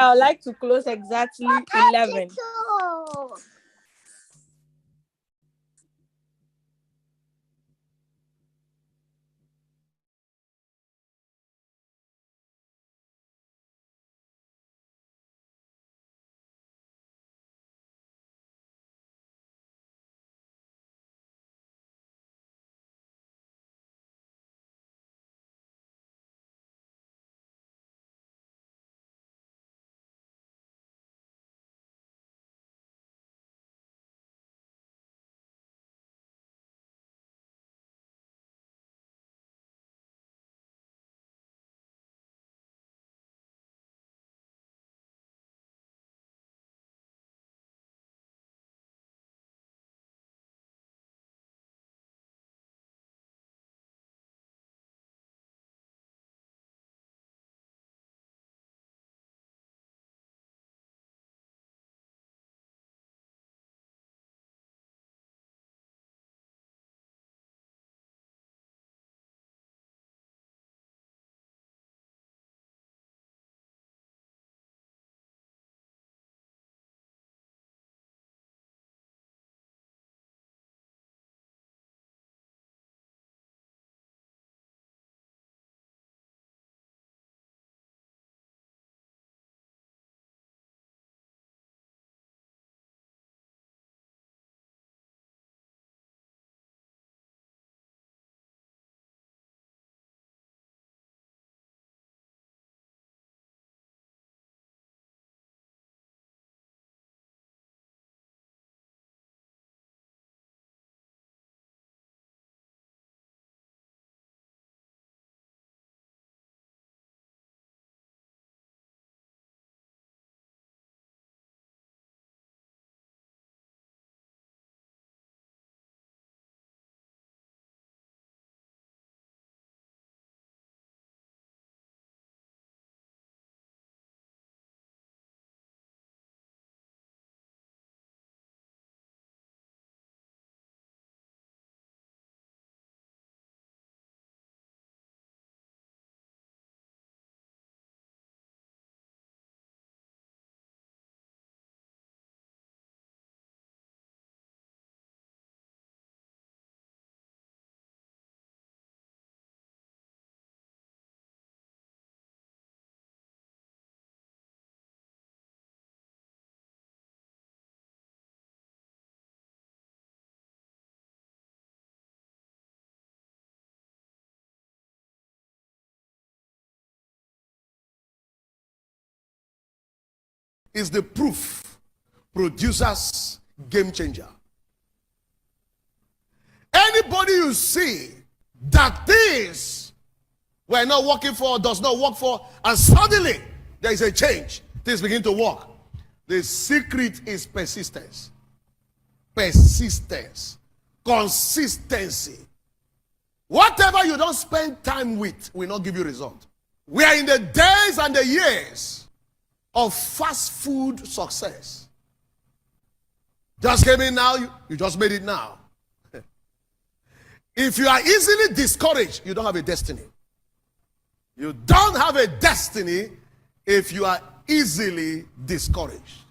I would like to close exactly 11. Is the proof producers game changer. Anybody you see that things were not working for, does not work for, and suddenly there is a change, things begin to work. The secret is persistence. Persistence. Consistency. Whatever you don't spend time with will not give you result. We are in the days and the years of fast food success. Just came in now, you just made it now. If you are easily discouraged, you don't have a destiny. You don't have a destiny if you are easily discouraged.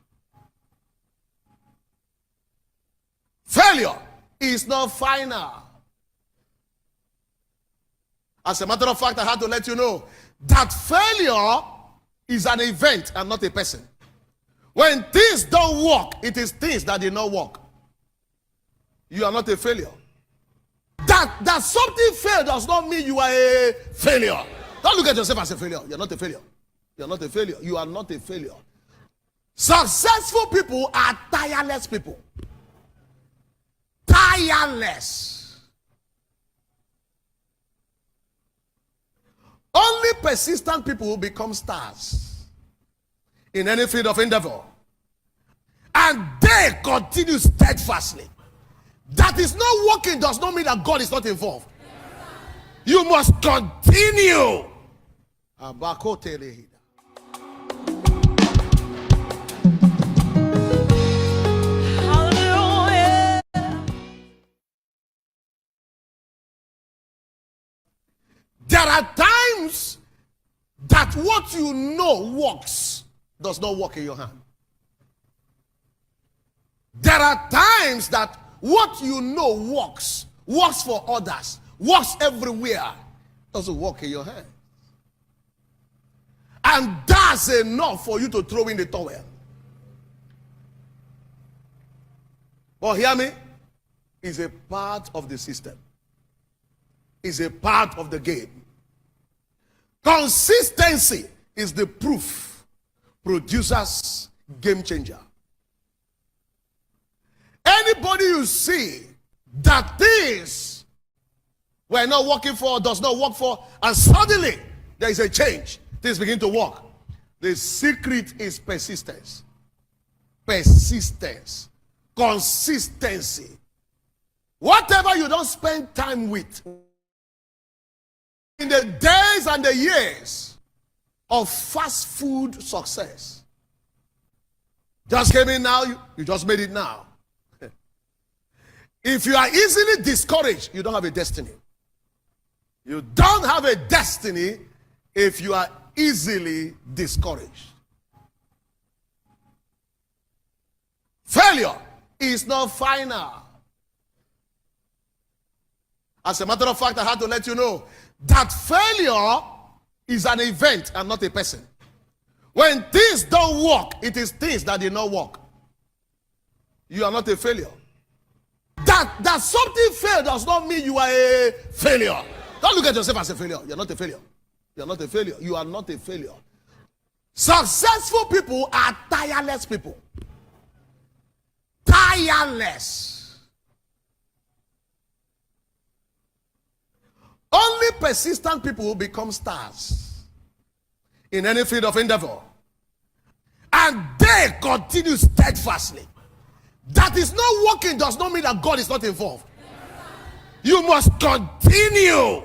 Failure is not final. As a matter of fact, I had to let you know that failure is an event and not a person. When things don't work, it is things that did not work. You are not a failure. That something failed does not mean you are a failure. Don't look at yourself as a failure. You're not a failure. You're not a failure. You are not a failure. Successful people are tireless people. Tireless. Only persistent people will become stars in any field of endeavor. And they continue steadfastly. That is not working does not mean that God is not involved. You must continue. Hallelujah. There are times that what you know works does not work in your hand. There are times that what you know works for others, works everywhere, doesn't work in your hand. And that's enough for you to throw in the towel. But hear me, it's a part of the system. It's a part of the game. Consistency is the proof produces game changer. Anybody you see that things were not working for, does not work for, and suddenly there is a change, things begin to work. The secret is persistence. Persistence. Consistency. Whatever you don't spend time with in the days and the years of fast food success, just came in now, you just made it now. If you are easily discouraged, you don't have a destiny. You don't have a destiny if you are easily discouraged. Failure is not final. As a matter of fact, I had to let you know that failure is an event and not a person. When things don't work, it is things that did not work. You are not a failure. That something failed does not mean you are a failure. Don't look at yourself as a failure. You're not a failure. You're not a failure. You are not a failure. Successful people are tireless people. Tireless. Only persistent people will become stars in any field of endeavor. And they continue steadfastly. That is not working does not mean that God is not involved. You must continue.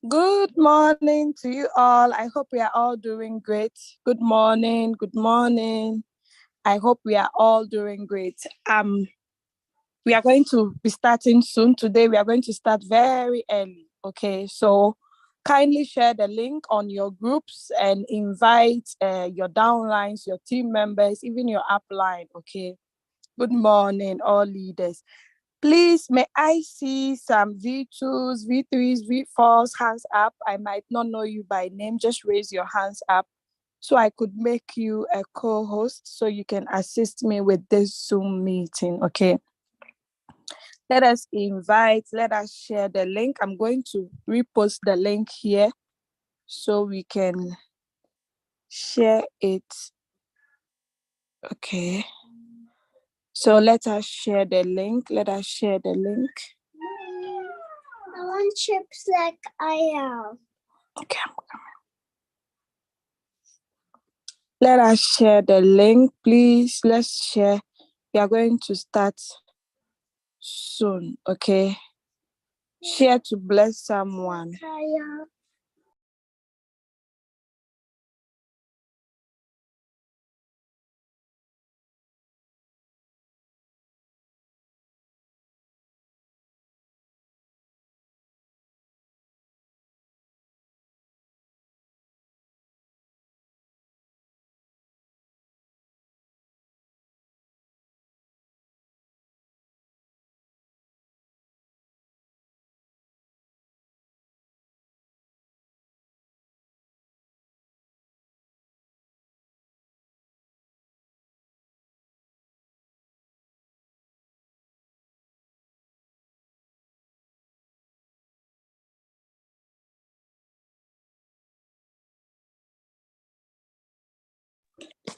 Good morning to you all. I hope we are all doing great. Good morning. Good morning. I hope we are all doing great. We are going to be starting soon. Today we are going to start very early. Okay, so kindly share the link on your groups and invite your downlines, your team members, even your upline. Okay. Good morning, all leaders. Please, may I see some V2s, V3s, V4s hands up? I might not know you by name. Just raise your hands up so I could make you a co-host so you can assist me with this Zoom meeting, okay? Let us share the link. I'm going to repost the link here so we can share it. Okay. So let us share the link. I want chips like I have. Okay, I'm coming. Let us share the link, please. Let's share. We are going to start soon, okay? Share to bless someone.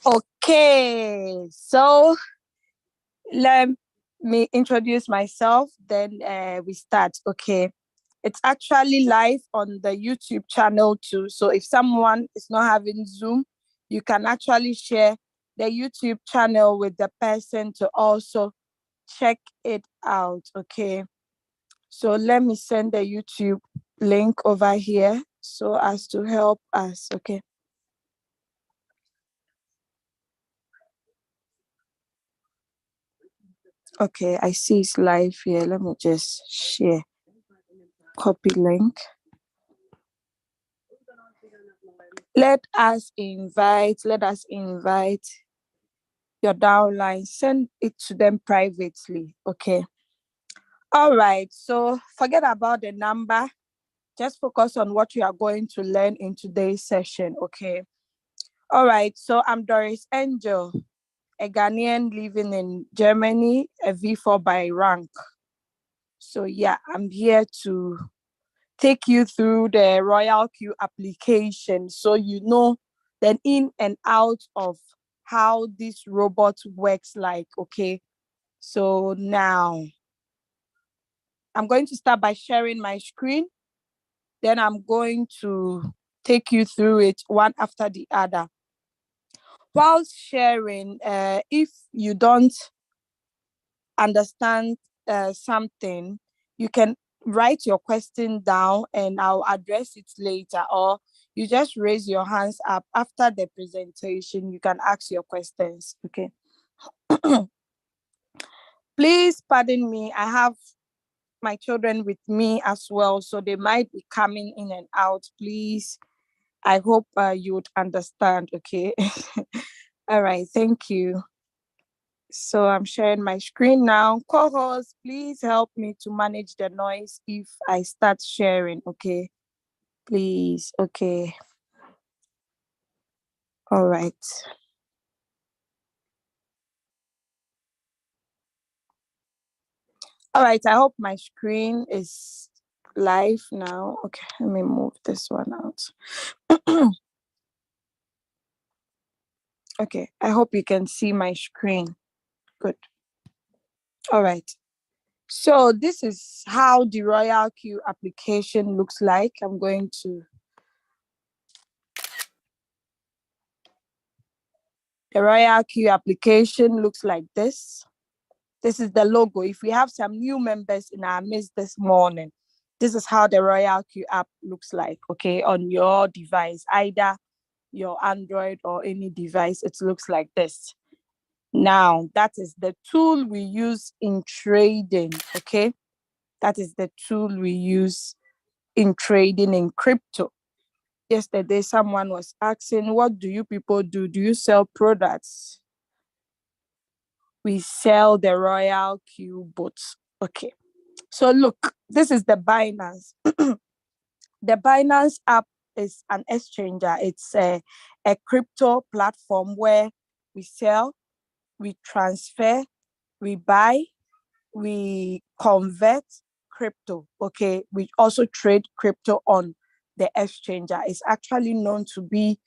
Okay, so let me introduce myself, then we start, okay? It's actually live on the YouTube channel too. So if someone is not having Zoom, you can actually share the YouTube channel with the person to also check it out, okay? So let me send the YouTube link over here so as to help us, okay? Okay, I see it's live here. Let me just share. Copy link. Let us invite your downline. Send it to them privately, okay? All right, so forget about the number. Just focus on what you are going to learn in today's session, okay? All right, so I'm Doris Angel, a Ghanaian living in Germany, a V4 by rank. So yeah, I'm here to take you through the Royalq application so you know the in and out of how this robot works like, okay? So now I'm going to start by sharing my screen. Then I'm going to take you through it one after the other. While sharing, if you don't understand something, you can write your question down and I'll address it later, or you just raise your hands up after the presentation. You can ask your questions, okay? Please pardon me. I have my children with me as well, so they might be coming in and out. Please, I hope you would understand, okay? All right, thank you. So I'm sharing my screen now. Co-host, please help me to manage the noise if I start sharing, okay? Please, okay. All right. All right, I hope my screen is live now. Okay, let me move this one out. Okay, I hope you can see my screen. Good. All right. So this is how the Royalq application looks like. I'm going to the Royalq application looks like this. This is the logo. If we have some new members in our midst this morning, This is how the Royalq app looks like, okay, on your device, either your Android or any device. It looks like this. Now, that is the tool we use in trading, okay? That is the tool we use in trading in crypto. Yesterday, someone was asking, what do you people do? Do you sell products? We sell the Royalq bots. Okay. So look, this is the Binance. The Binance app is an exchanger. It's a crypto platform where we sell, we transfer, we buy, we convert crypto. Okay. We also trade crypto on the exchanger. It's actually known to be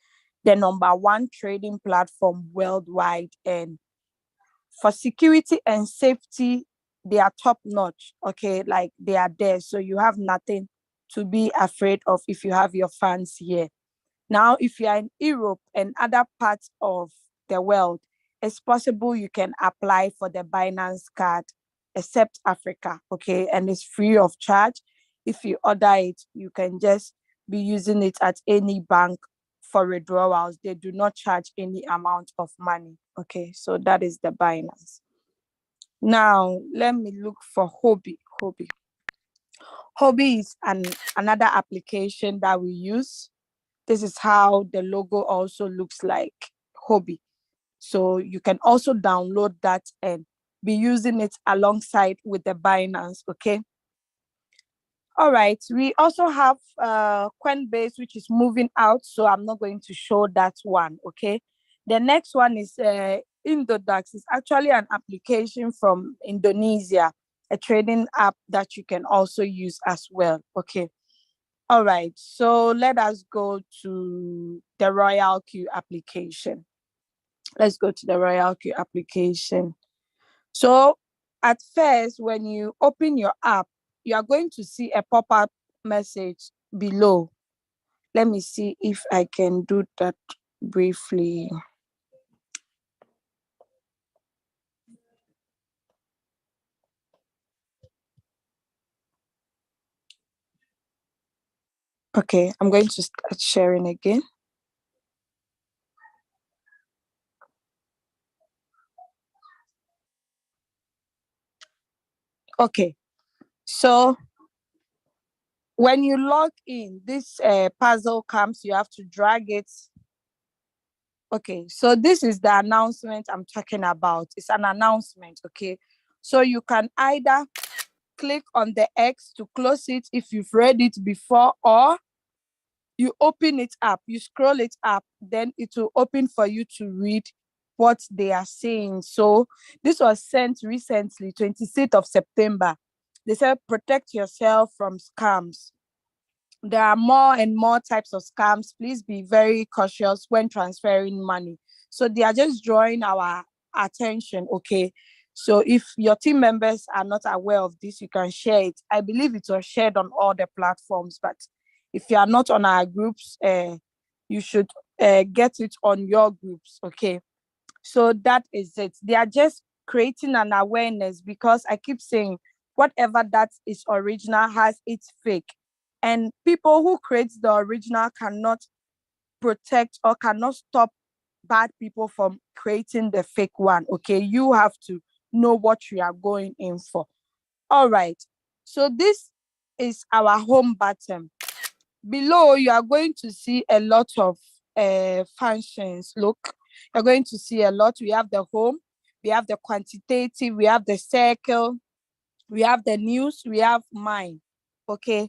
the #1 trading platform worldwide. And for security and safety, they are top notch. Okay. Like they are there. So you have nothing to be afraid of if you have your funds here. Now, if you are in Europe and other parts of the world, it's possible you can apply for the Binance card, except Africa, okay? And it's free of charge. If you order it, you can just be using it at any bank for withdrawals. They do not charge any amount of money, okay? So that is the Binance. Now, let me look for Hobby. Hobby is another application that we use. This is how the logo also looks like, Hobby. So you can also download that and be using it alongside with the Binance, okay? All right, we also have Coinbase, which is moving out, so I'm not going to show that one, okay? The next one is Indodax. It's actually an application from Indonesia, a trading app that you can also use as well, okay? All right, so let us go to the Royalq application. Let's go to the Royalq application. So at first, when you open your app, you are going to see a pop-up message below. Let me see if I can do that briefly. Okay, I'm going to start sharing again. Okay, so when you log in, this puzzle comes, you have to drag it. Okay, so this is the announcement I'm talking about. It's an announcement, okay? So you can either click on the X to close it if you've read it before, or you open it up, you scroll it up, then it will open for you to read what they are saying. So this was sent recently, 26th of September. They said, protect yourself from scams. There are more and more types of scams. Please be very cautious when transferring money. So they are just drawing our attention, okay? So if your team members are not aware of this, you can share it. I believe it was shared on all the platforms, but if you are not on our groups, you should get it on your groups, okay? So that is it. They are just creating an awareness, because I keep saying whatever that is original has its fake. And people who create the original cannot protect or cannot stop bad people from creating the fake one, okay? You have to know what you are going in for. All right. So this is our home button. Below, you are going to see a lot of functions. Look, you're going to see a lot. We have the home, we have the quantitative, we have the circle, we have the news, we have mine, okay?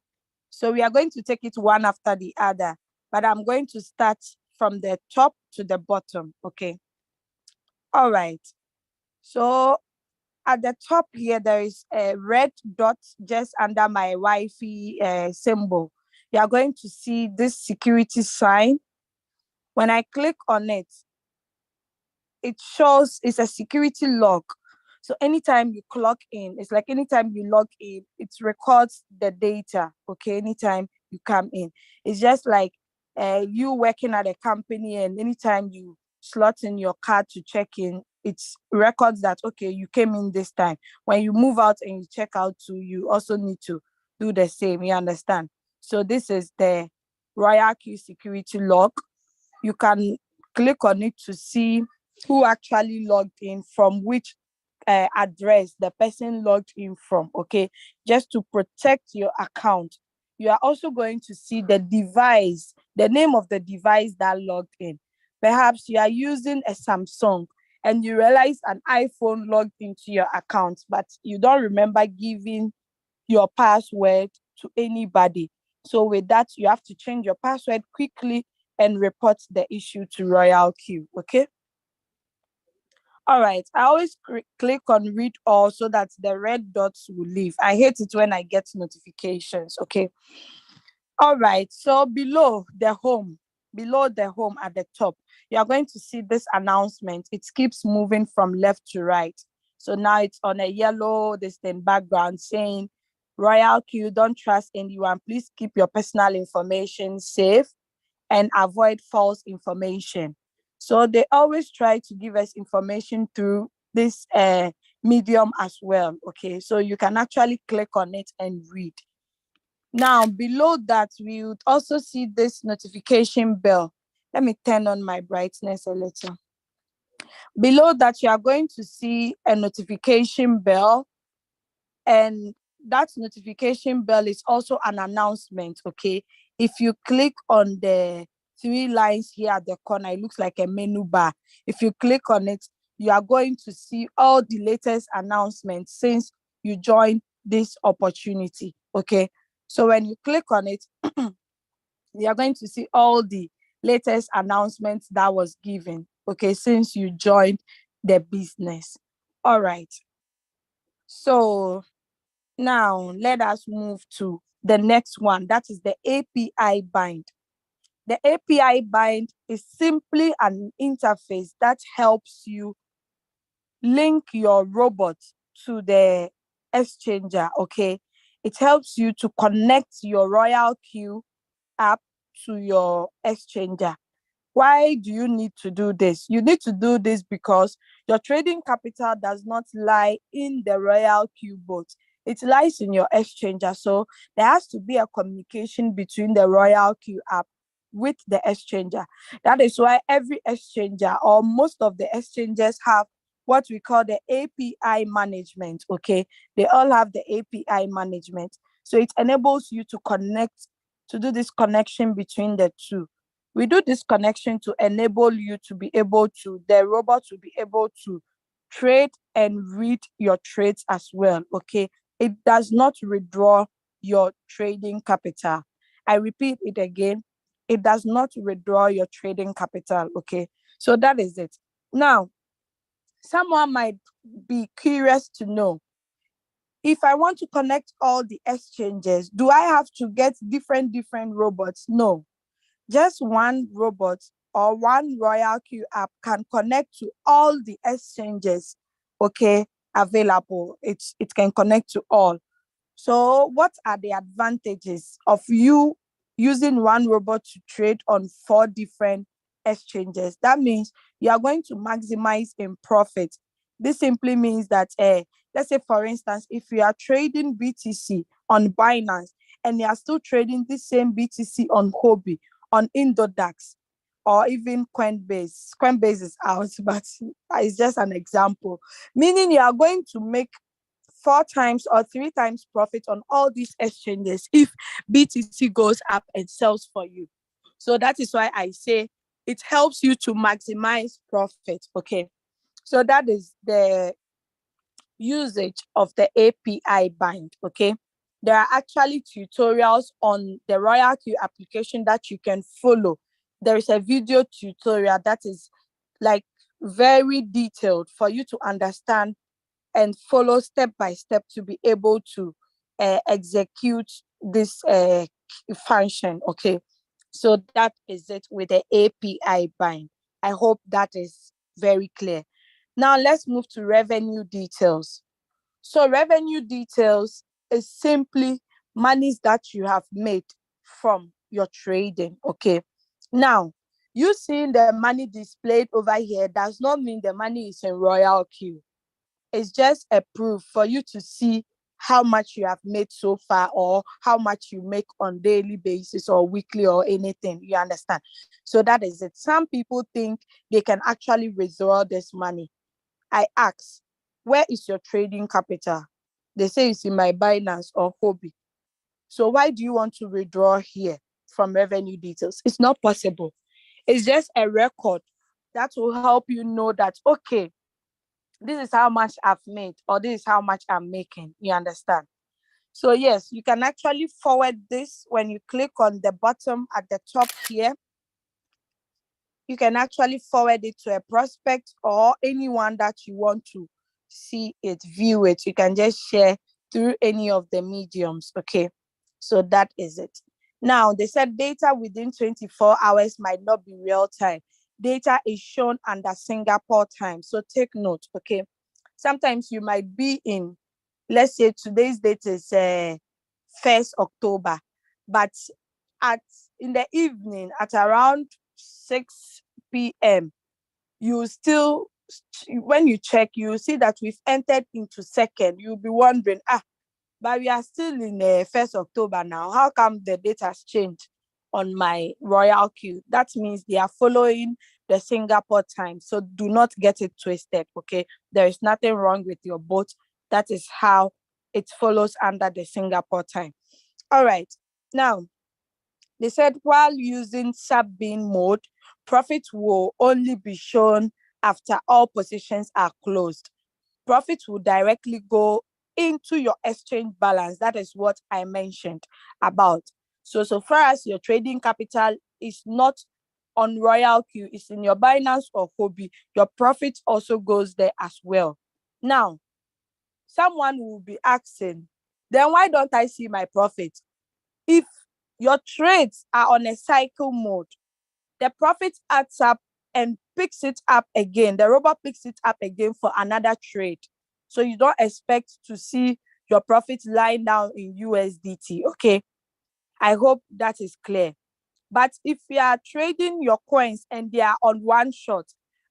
So we are going to take it one after the other, but I'm going to start from the top to the bottom, okay? All right. So at the top here, there is a red dot just under my Wi-Fi symbol. You are going to see this security sign. When I click on it, it shows it's a security log. So anytime you clock in, it's like anytime you log in, it records the data, okay? Anytime you come in. It's just like you working at a company, and anytime you slot in your card to check in, it records that, okay, you came in this time. When you move out and you check out too, you also need to do the same. You understand? So this is the Royalq security log. You can click on it to see who actually logged in, from which address the person logged in from, okay, just to protect your account. You are also going to see the device, the name of the device that logged in. Perhaps you are using a Samsung and you realize an iPhone logged into your account, but you don't remember giving your password to anybody. So with that, you have to change your password quickly and report the issue to Royalq, okay? All right, I always click on read all so that the red dots will leave. I hate it when I get notifications, okay? All right, so below the home at the top, you are going to see this announcement. It keeps moving from left to right. So now it's on a yellow distant background saying, Royalq, don't trust anyone. Please keep your personal information safe and avoid false information. So they always try to give us information through this medium as well. Okay, so you can actually click on it and read. Now, below that, we would also see this notification bell. Let me turn on my brightness a little. Below that, you are going to see a notification bell, and that notification bell is also an announcement, okay? If you click on the 3 lines here at the corner, it looks like a menu bar. If you click on it, you are going to see all the latest announcements since you joined this opportunity, okay? So when you click on it, you are going to see all the latest announcements that was given, okay, since you joined the business. All right. So now let us move to the next one. That is the API bind. The API bind is simply an interface that helps you link your robot to the exchanger, okay? It helps you to connect your Royalq app to your exchanger. Why do you need to do this? You need to do this because your trading capital does not lie in the Royalq bot. It lies in your exchanger. So there has to be a communication between the Royalq app with the exchanger. That is why every exchanger or most of the exchanges have what we call the API management, okay? They all have the API management. So it enables you to connect, to do this connection between the two. We do this connection to enable you to be able to, the robot to be able to trade and read your trades as well, okay? It does not withdraw your trading capital. I repeat it again. It does not withdraw your trading capital, okay? So that is it. Now, someone might be curious to know, if I want to connect all the exchanges, do I have to get different robots? No. Just one robot or one Royalq app can connect to all the exchanges, okay, available. It can connect to all. So what are the advantages of you using one robot to trade on 4 different exchanges? That means you are going to maximize in profit. This simply means that, let's say, for instance, if you are trading BTC on Binance and you are still trading the same BTC on Hobby, on Indodax, or even Coinbase. Coinbase is out, but it's just an example. Meaning you are going to make 4 times or 3 times profit on all these exchanges if BTC goes up and sells for you. So that is why I say it helps you to maximize profit. Okay. So that is the usage of the API bind. Okay. There are actually tutorials on the Royalq application that you can follow. There is a video tutorial that is like very detailed for you to understand and follow step by step to be able to execute this function. Okay, so that is it with the API bind. I hope that is very clear. Now let's move to revenue details. So revenue details is simply monies that you have made from your trading. Okay, now you seeing the money displayed over here does not mean the money is in Royalq. It's just a proof for you to see how much you have made so far, or how much you make on daily basis or weekly or anything. You understand? So that is it. Some people think they can actually withdraw this money. I ask, where is your trading capital? They say it's in my Binance or Hobby. So why do you want to withdraw here from revenue details? It's not possible. It's just a record that will help you know that, okay, this is how much I've made, or this is how much I'm making. You understand? So yes, you can actually forward this when you click on the bottom at the top here. You can actually forward it to a prospect or anyone that you want to see it, view it. You can just share through any of the mediums. Okay, so that is it. Now, they said data within 24 hours might not be real time. Data is shown under Singapore time. So take note. Okay, sometimes you might be in, let's say today's date is 1st October, but at in the evening at around 6 p.m., you still, when you check, you see that we've entered into second. You'll be wondering, but we are still in 1st October now. How come the date has changed on my Royalq? That means they are following the Singapore time. So do not get it twisted, okay? There is nothing wrong with your boat. That is how it follows under the Singapore time. All right. Now, they said while using sub-bin mode, profit will only be shown after all positions are closed. Profit will directly go into your exchange balance. That is what I mentioned about. So far as your trading capital is not on Royalq, it's in your Binance or Hobby, your profit also goes there as well. Now, someone will be asking, then why don't I see my profit? If your trades are on a cycle mode, the profit adds up and picks it up again. The robot picks it up again for another trade. So you don't expect to see your profit lying down in USDT. Okay, I hope that is clear. But if you are trading your coins and they are on one shot,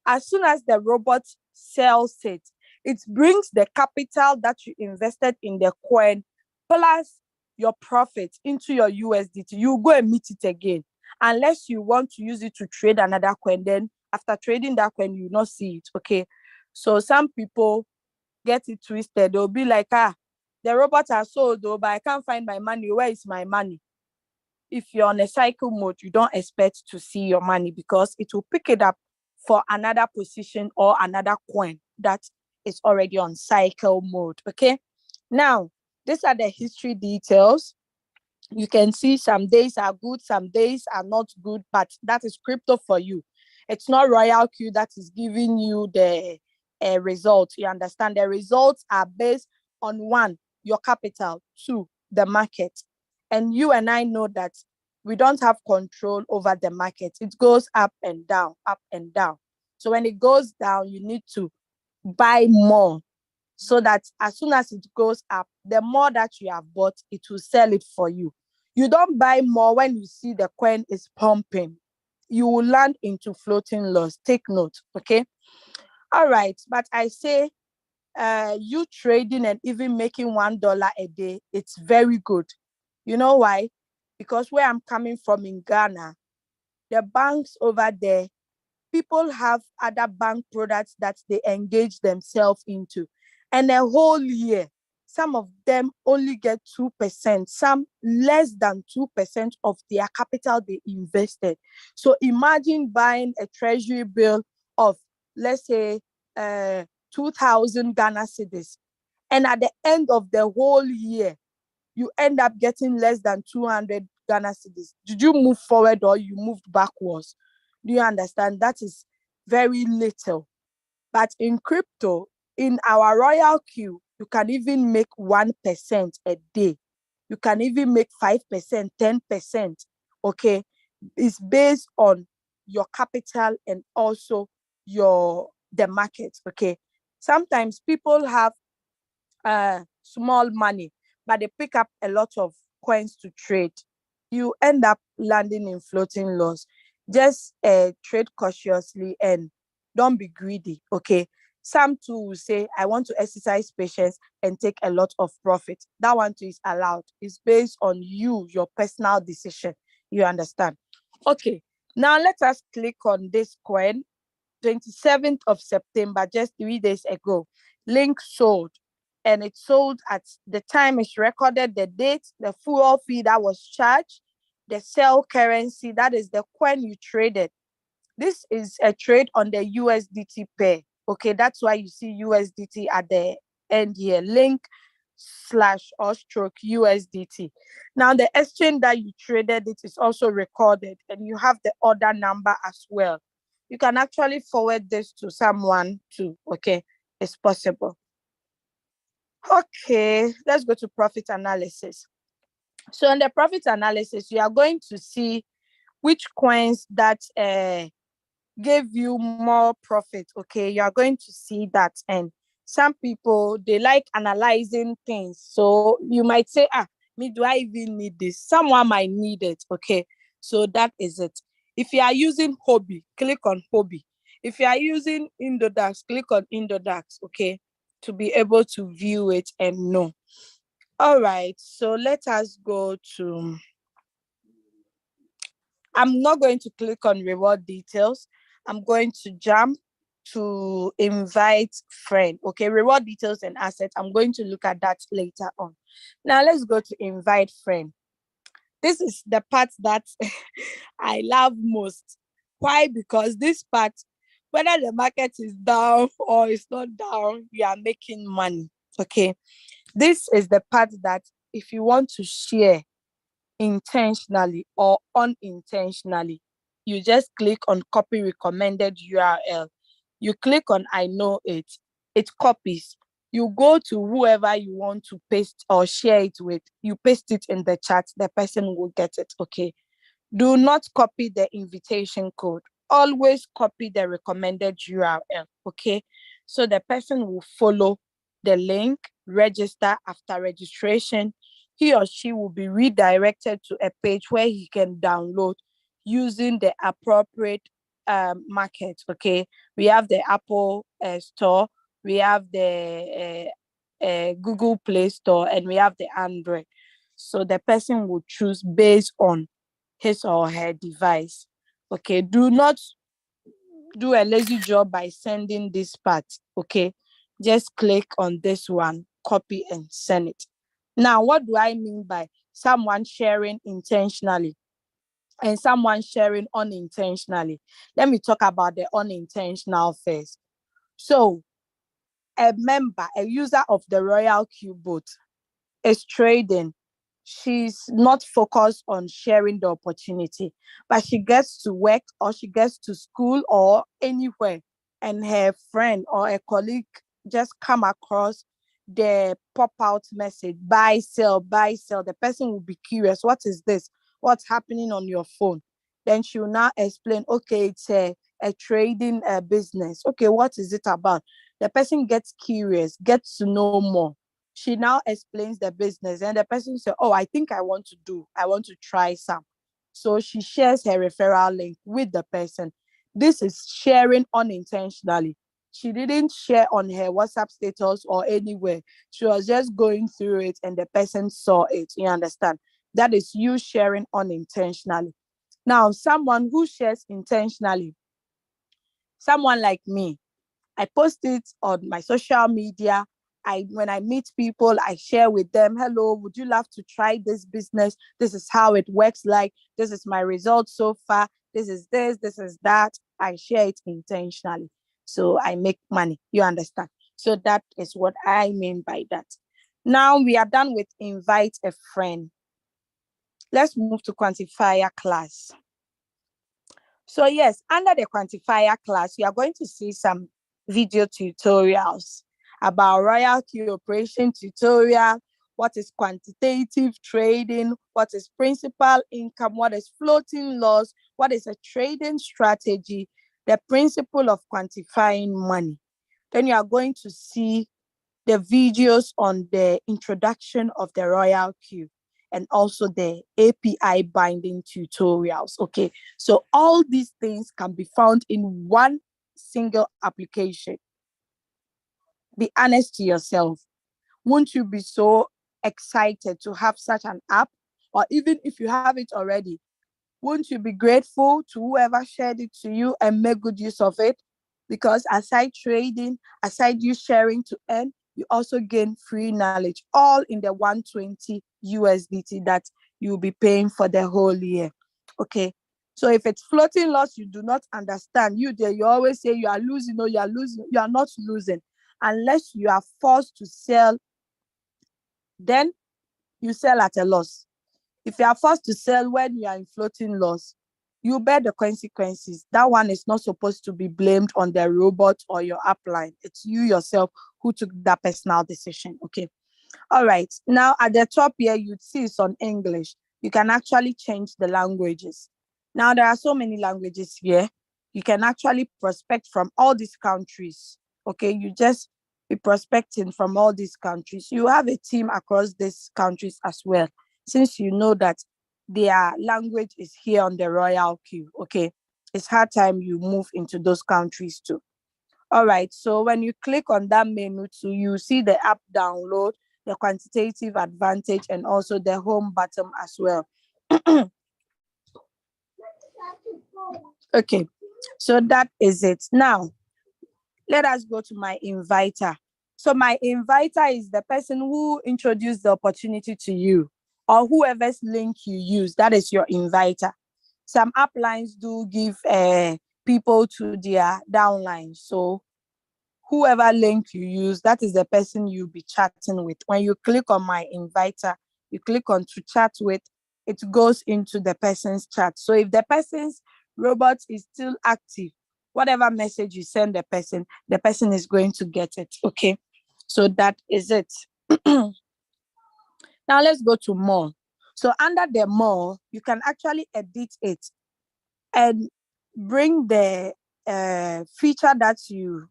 as soon as the robot sells it, it brings the capital that you invested in the coin plus your profit into your USDT. You go and meet it again. Unless you want to use it to trade another coin, then after trading that coin, you will not see it. Okay. So some people get it twisted. They'll be like, the robots are sold though, but I can't find my money. Where is my money? If you're on a cycle mode, you don't expect to see your money because it will pick it up for another position or another coin that is already on cycle mode. Okay. Now, these are the history details. You can see some days are good, some days are not good, but that is crypto for you. It's not Royalq that is giving you the results. You understand? The results are based on one, your capital, two, the market. And you and I know that we don't have control over the market. It goes up and down, up and down. So when it goes down, you need to buy more so that as soon as it goes up, the more that you have bought, it will sell it for you. You don't buy more when you see the coin is pumping. You will land into floating loss. Take note, okay? All right, but I say you trading and even making $1 a day, it's very good. You know why? Because where I'm coming from in Ghana, the banks over there, people have other bank products that they engage themselves into. And a whole year, some of them only get 2%, some less than 2% of their capital they invested. So imagine buying a treasury bill of, let's say, 2,000 Ghana cedis. And at the end of the whole year, you end up getting less than 200 Ghana cedis. Did you move forward or you moved backwards? Do you understand? That is very little. But in crypto, in our Royalq, you can even make 1% a day. You can even make 5%, 10%. Okay. It's based on your capital and also the market. Okay. Sometimes people have small money, but they pick up a lot of coins to trade. You end up landing in floating loss. Just trade cautiously and don't be greedy, okay? Some too will say, I want to exercise patience and take a lot of profit. That one too is allowed. It's based on you, your personal decision. You understand? Okay, now let us click on this coin. 27th of September, just 3 days ago, Link sold. And it sold at the time it's recorded, the date, the fuel fee that was charged, the sell currency, that is the coin you traded. This is a trade on the USDT pair. Okay, that's why you see USDT at the end here, link slash or stroke USDT. Now, the exchange that you traded it is also recorded, and you have the order number as well. You can actually forward this to someone too. Okay, it's possible. Okay, let's go to profit analysis. So in the profit analysis, you are going to see which coins that gave you more profit. Okay, you are going to see that. And some people, they like analyzing things. So you might say, me, do I even need this? Someone might need it. Okay, so that is it. If you are using hobby, click on hobby. If you are using Indodax, click on Indodax. Okay, to be able to view it and know. All right, so let us go to, I'm not going to click on reward details. I'm going to jump to invite friend. Okay, reward details and assets. I'm going to look at that later on. Now let's go to invite friend. This is the part that I love most. Why? Because this part, whether the market is down or it's not down, you are making money. Okay, this is the part that if you want to share intentionally or unintentionally, you just click on copy recommended URL. You click on I know it. It copies. You go to whoever you want to paste or share it with. You paste it in the chat. The person will get it. Okay. Do not copy the invitation code. Always copy the recommended URL. Okay. So the person will follow the link, register. After registration, he or she will be redirected to a page where he can download using the appropriate market. Okay. We have the Apple store, we have the Google Play Store, and we have the Android. So the person will choose based on his or her device. Okay, do not do a lazy job by sending this part. Okay, just click on this one, copy and send it. Now, what do I mean by someone sharing intentionally and someone sharing unintentionally? Let me talk about the unintentional first. So, a member, a user of the Royalq bot is trading. She's not focused on sharing the opportunity, but she gets to work or she gets to school or anywhere, and her friend or a colleague just come across the pop-out message, buy, sell, buy, sell. The person will be curious, what is this? What's happening on your phone? Then she will now explain, okay, it's a trading business. Okay, what is it about? The person gets curious, gets to know more. She now explains the business, and the person says, oh, I think I want to try some. So she shares her referral link with the person. This is sharing unintentionally. She didn't share on her WhatsApp status or anywhere. She was just going through it and the person saw it. You understand? That is you sharing unintentionally. Now, someone who shares intentionally, someone like me, I post it on my social media. When I meet people, I share with them, hello, would you love to try this business? This is how it works like. This is my result so far. This is that. I share it intentionally. So I make money. You understand? So that is what I mean by that. Now we are done with invite a friend. Let's move to quantifier class. So yes, under the quantifier class, you are going to see some video tutorials about Royalq operation tutorial, what is quantitative trading, what is principal income, what is floating loss, what is a trading strategy, the principle of quantifying money. Then you are going to see the videos on the introduction of the Royalq and also the API binding tutorials. Okay, so all these things can be found in one single application. Be honest to yourself. Won't you be so excited to have such an app? Or even if you have it already, won't you be grateful to whoever shared it to you and make good use of it? Because aside trading, aside you sharing to earn, you also gain free knowledge, all in the 120 USDT that you'll be paying for the whole year. Okay. So if it's floating loss, you do not understand. You there, you always say you are losing, or you are losing. You are not losing unless you are forced to sell. Then you sell at a loss. If you are forced to sell when you are in floating loss, you bear the consequences. That one is not supposed to be blamed on the robot or your upline. It's you yourself who took that personal decision. Okay. All right. Now at the top here, you'd see it's on English. You can actually change the languages. Now there are so many languages here. You can actually prospect from all these countries. Okay. You just be prospecting from all these countries. You have a team across these countries as well, since you know that their language is here on the Royalq. Okay. It's hard time you move into those countries too. All right. So when you click on that menu too, you see the app download, the quantitative advantage, and also the home button as well. Okay. So that is it. Now, let us go to my inviter. So my inviter is the person who introduced the opportunity to you, or whoever's link you use. That is your inviter. Some uplines do give people to their downline. So whoever link you use, that is the person you'll be chatting with. When you click on my inviter, you click on to chat with, it goes into the person's chat. So if the person's robot is still active, whatever message you send the person is going to get it. Okay. So that is it. Now let's go to more. So under the more, you can actually edit it and bring the feature that you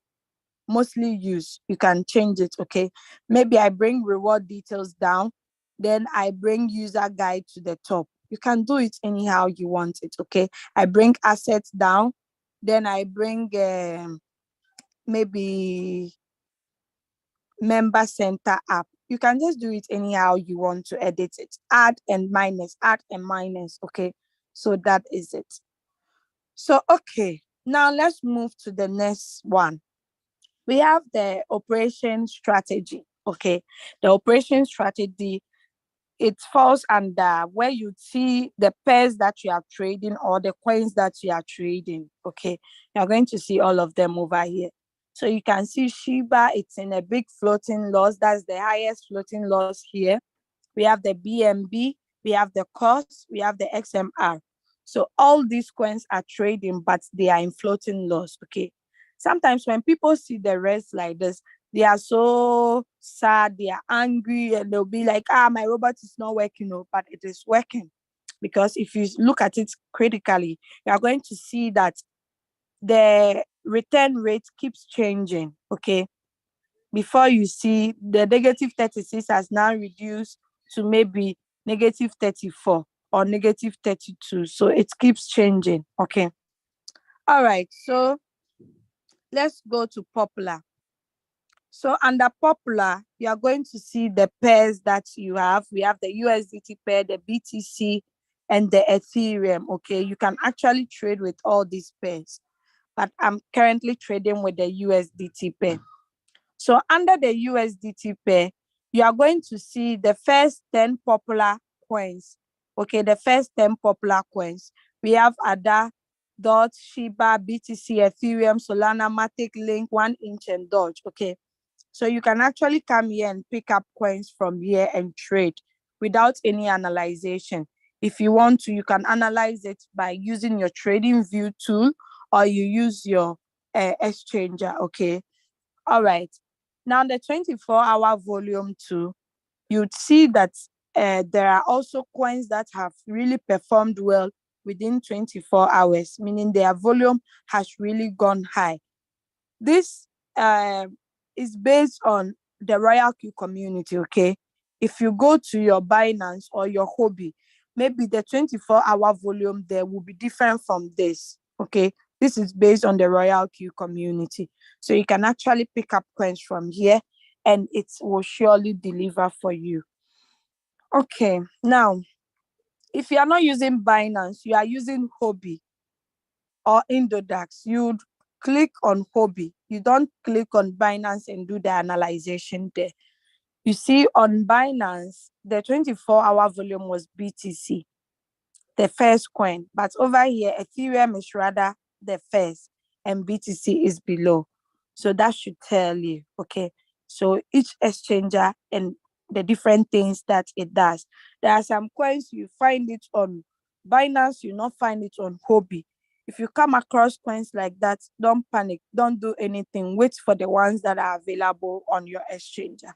mostly use. You can change it. Okay. Maybe I bring reward details down, then I bring user guide to the top. You can do it anyhow you want it. Okay. I bring assets down, then I bring maybe member center app. You can just do it anyhow you want to edit it. Add and minus, add and minus. Okay. So that is it. So, okay. Now let's move to the next one. We have the operation strategy. Okay. The operation strategy, it falls under where you see the pairs that you are trading or the coins that you are trading. Okay. You're going to see all of them over here. So you can see Shiba, it's in a big floating loss. That's the highest floating loss here. We have the BNB, we have the COS, we have the XMR. So all these coins are trading, but they are in floating loss. Okay. Sometimes when people see the rest like this, they are so sad, they are angry, and they'll be like, my robot is not working. No, but it is working. Because if you look at it critically, you are going to see that the return rate keeps changing. Okay. Before you see the negative 36 has now reduced to maybe negative 34 or negative 32. So it keeps changing. Okay. All right. So let's go to popular. So under popular, you are going to see the pairs that you have. We have the USDT pair, the BTC, and the Ethereum. Okay. You can actually trade with all these pairs, but I'm currently trading with the USDT pair. So under the USDT pair, you are going to see the first 10 popular coins. Okay, the first 10 popular coins. We have ADA, DOT, Shiba, BTC, Ethereum, Solana, Matic, Link, 1inch, and Doge. Okay, so you can actually come here and pick up coins from here and trade without any analyzation. If you want to, you can analyze it by using your trading view tool, or you use your exchanger. Okay, all right. Now the 24-hour volume too, you'd see that there are also coins that have really performed well within 24 hours, meaning their volume has really gone high. This is based on the Royalq community. Okay. If you go to your Binance or your hobby, maybe the 24-hour volume there will be different from this. Okay. This is based on the Royalq community. So you can actually pick up coins from here and it will surely deliver for you. Okay, now, if you are not using Binance, you are using Hobby or Indodax, you'd click on Hobby. You don't click on Binance and do the analyzation there. You see, on Binance, the 24-hour volume was BTC, the first coin. But over here, Ethereum is rather the first and BTC is below. So that should tell you, okay? So each exchanger and the different things that it does. There are some coins you find it on Binance, you not find it on Hobby. If you come across coins like that, don't panic, don't do anything. Wait for the ones that are available on your exchanger.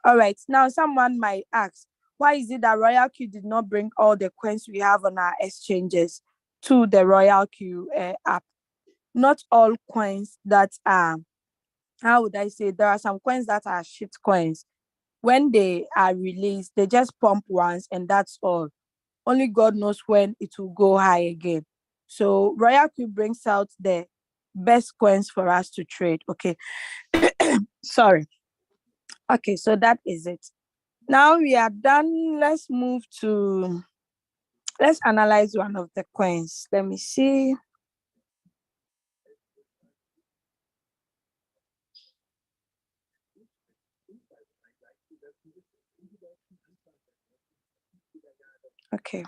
All right, now someone might ask, why is it that Royalq did not bring all the coins we have on our exchanges to the Royalq app? Not all coins that are, how would I say, there are some coins that are shit coins. When they are released, they just pump once and that's all. Only God knows when it will go high again. So Royalq brings out the best coins for us to trade. Okay. Sorry. Okay, so that is it. Now we are done. Let's analyze one of the coins. Let me see. Okay.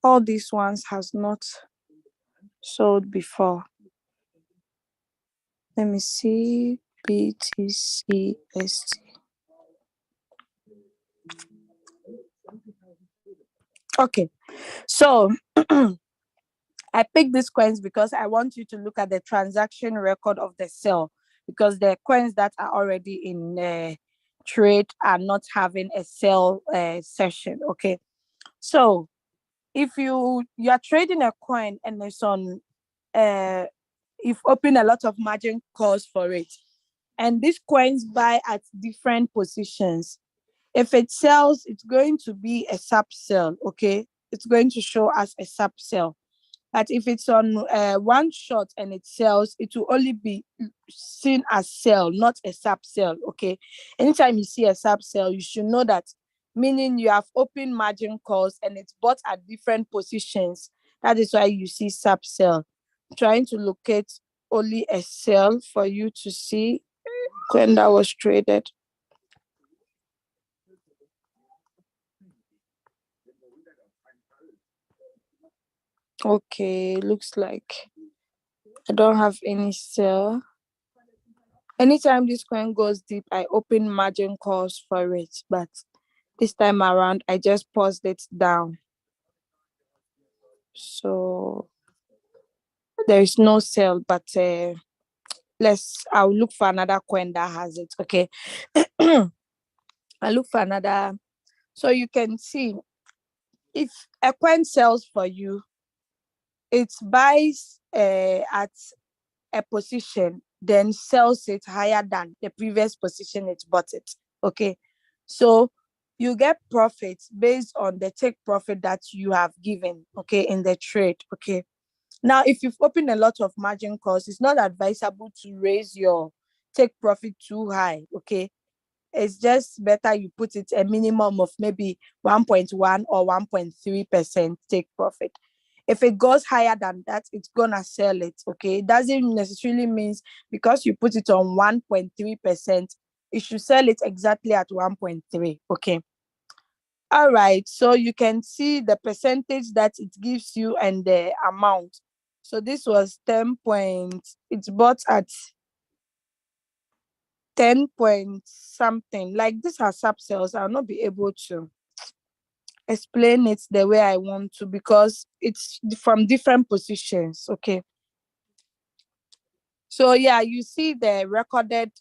All these ones has not sold before. Let me see. BTCST. Okay. So I picked these coins because I want you to look at the transaction record of the sell, because the coins that are already in trade are not having a sell session. Okay. So if you are trading a coin and it's on you've opened a lot of margin calls for it, and these coins buy at different positions, if it sells, it's going to be a subcell. Okay, it's going to show us a subcell. But if it's on one shot and it sells, it will only be seen as sell, not a subsell. Okay. Anytime you see a subsell, you should know that, meaning you have open margin calls and it's bought at different positions. That is why you see subsell. Trying to locate only a sell for you to see when that was traded. Okay, looks like I don't have any sell. Anytime this coin goes deep, I open margin calls for it, but this time around, I just paused it down. So there is no sell, but I'll look for another coin that has it. Okay. I look for another. So you can see, if a coin sells for you, it buys at a position, then sells it higher than the previous position it bought it. Okay. So you get profits based on the take profit that you have given, okay, in the trade. Okay. Now, if you've opened a lot of margin calls, it's not advisable to raise your take profit too high. Okay. It's just better you put it a minimum of maybe 1.1 or 1.3% take profit. If it goes higher than that, it's gonna sell it. Okay. It doesn't necessarily mean because you put it on 1.3%, it should sell it exactly at 1.3. Okay. All right. So you can see the percentage that it gives you and the amount. So this was 10 points. It's bought at 10 point something. Like these are subcells. I'll not be able to explain it the way I want to because it's from different positions. Okay. So yeah, you see the recorded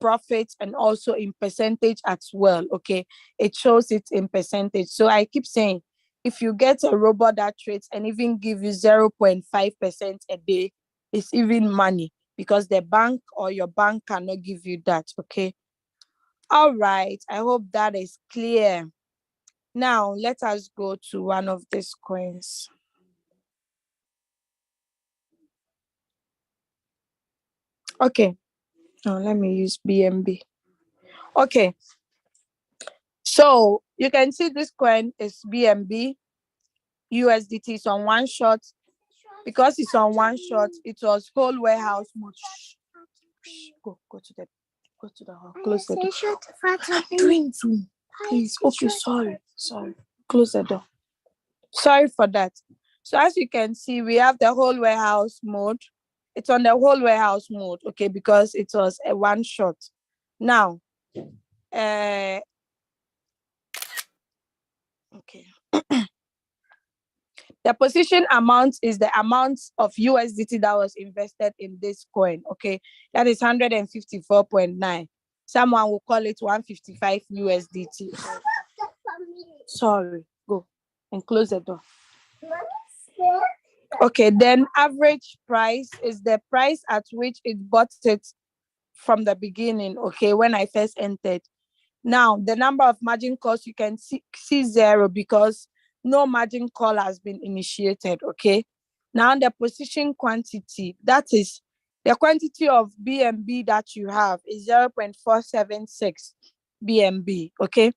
profits and also in percentage as well. Okay. It shows it in percentage. So I keep saying, if you get a robot that trades and even give you 0.5% a day, it's even money because the bank or your bank cannot give you that. Okay. All right. I hope that is clear. Now let us go to one of these coins. Okay. Now let me use BNB. Okay. So you can see this coin is BNB. USDT is on one shot. Because it's on one shot, it was whole warehouse mode. Go to the hall. Close the door. I'm doing Zoom. Please. Okay, sorry. Close the door. Sorry for that. So as you can see, we have the whole warehouse mode. It's on the whole warehouse mode, okay, because it was a one shot. Now, okay. The position amount is the amount of USDT that was invested in this coin, okay? That is 154.9. Someone will call it 155 USDT. Sorry, go and close the door. Okay, then average price is the price at which it bought it from the beginning, okay, when I first entered. Now, the number of margin calls, you can see 0 because no margin call has been initiated, okay? Now, the position quantity, that is the quantity of BNB that you have is 0.476 BNB, okay?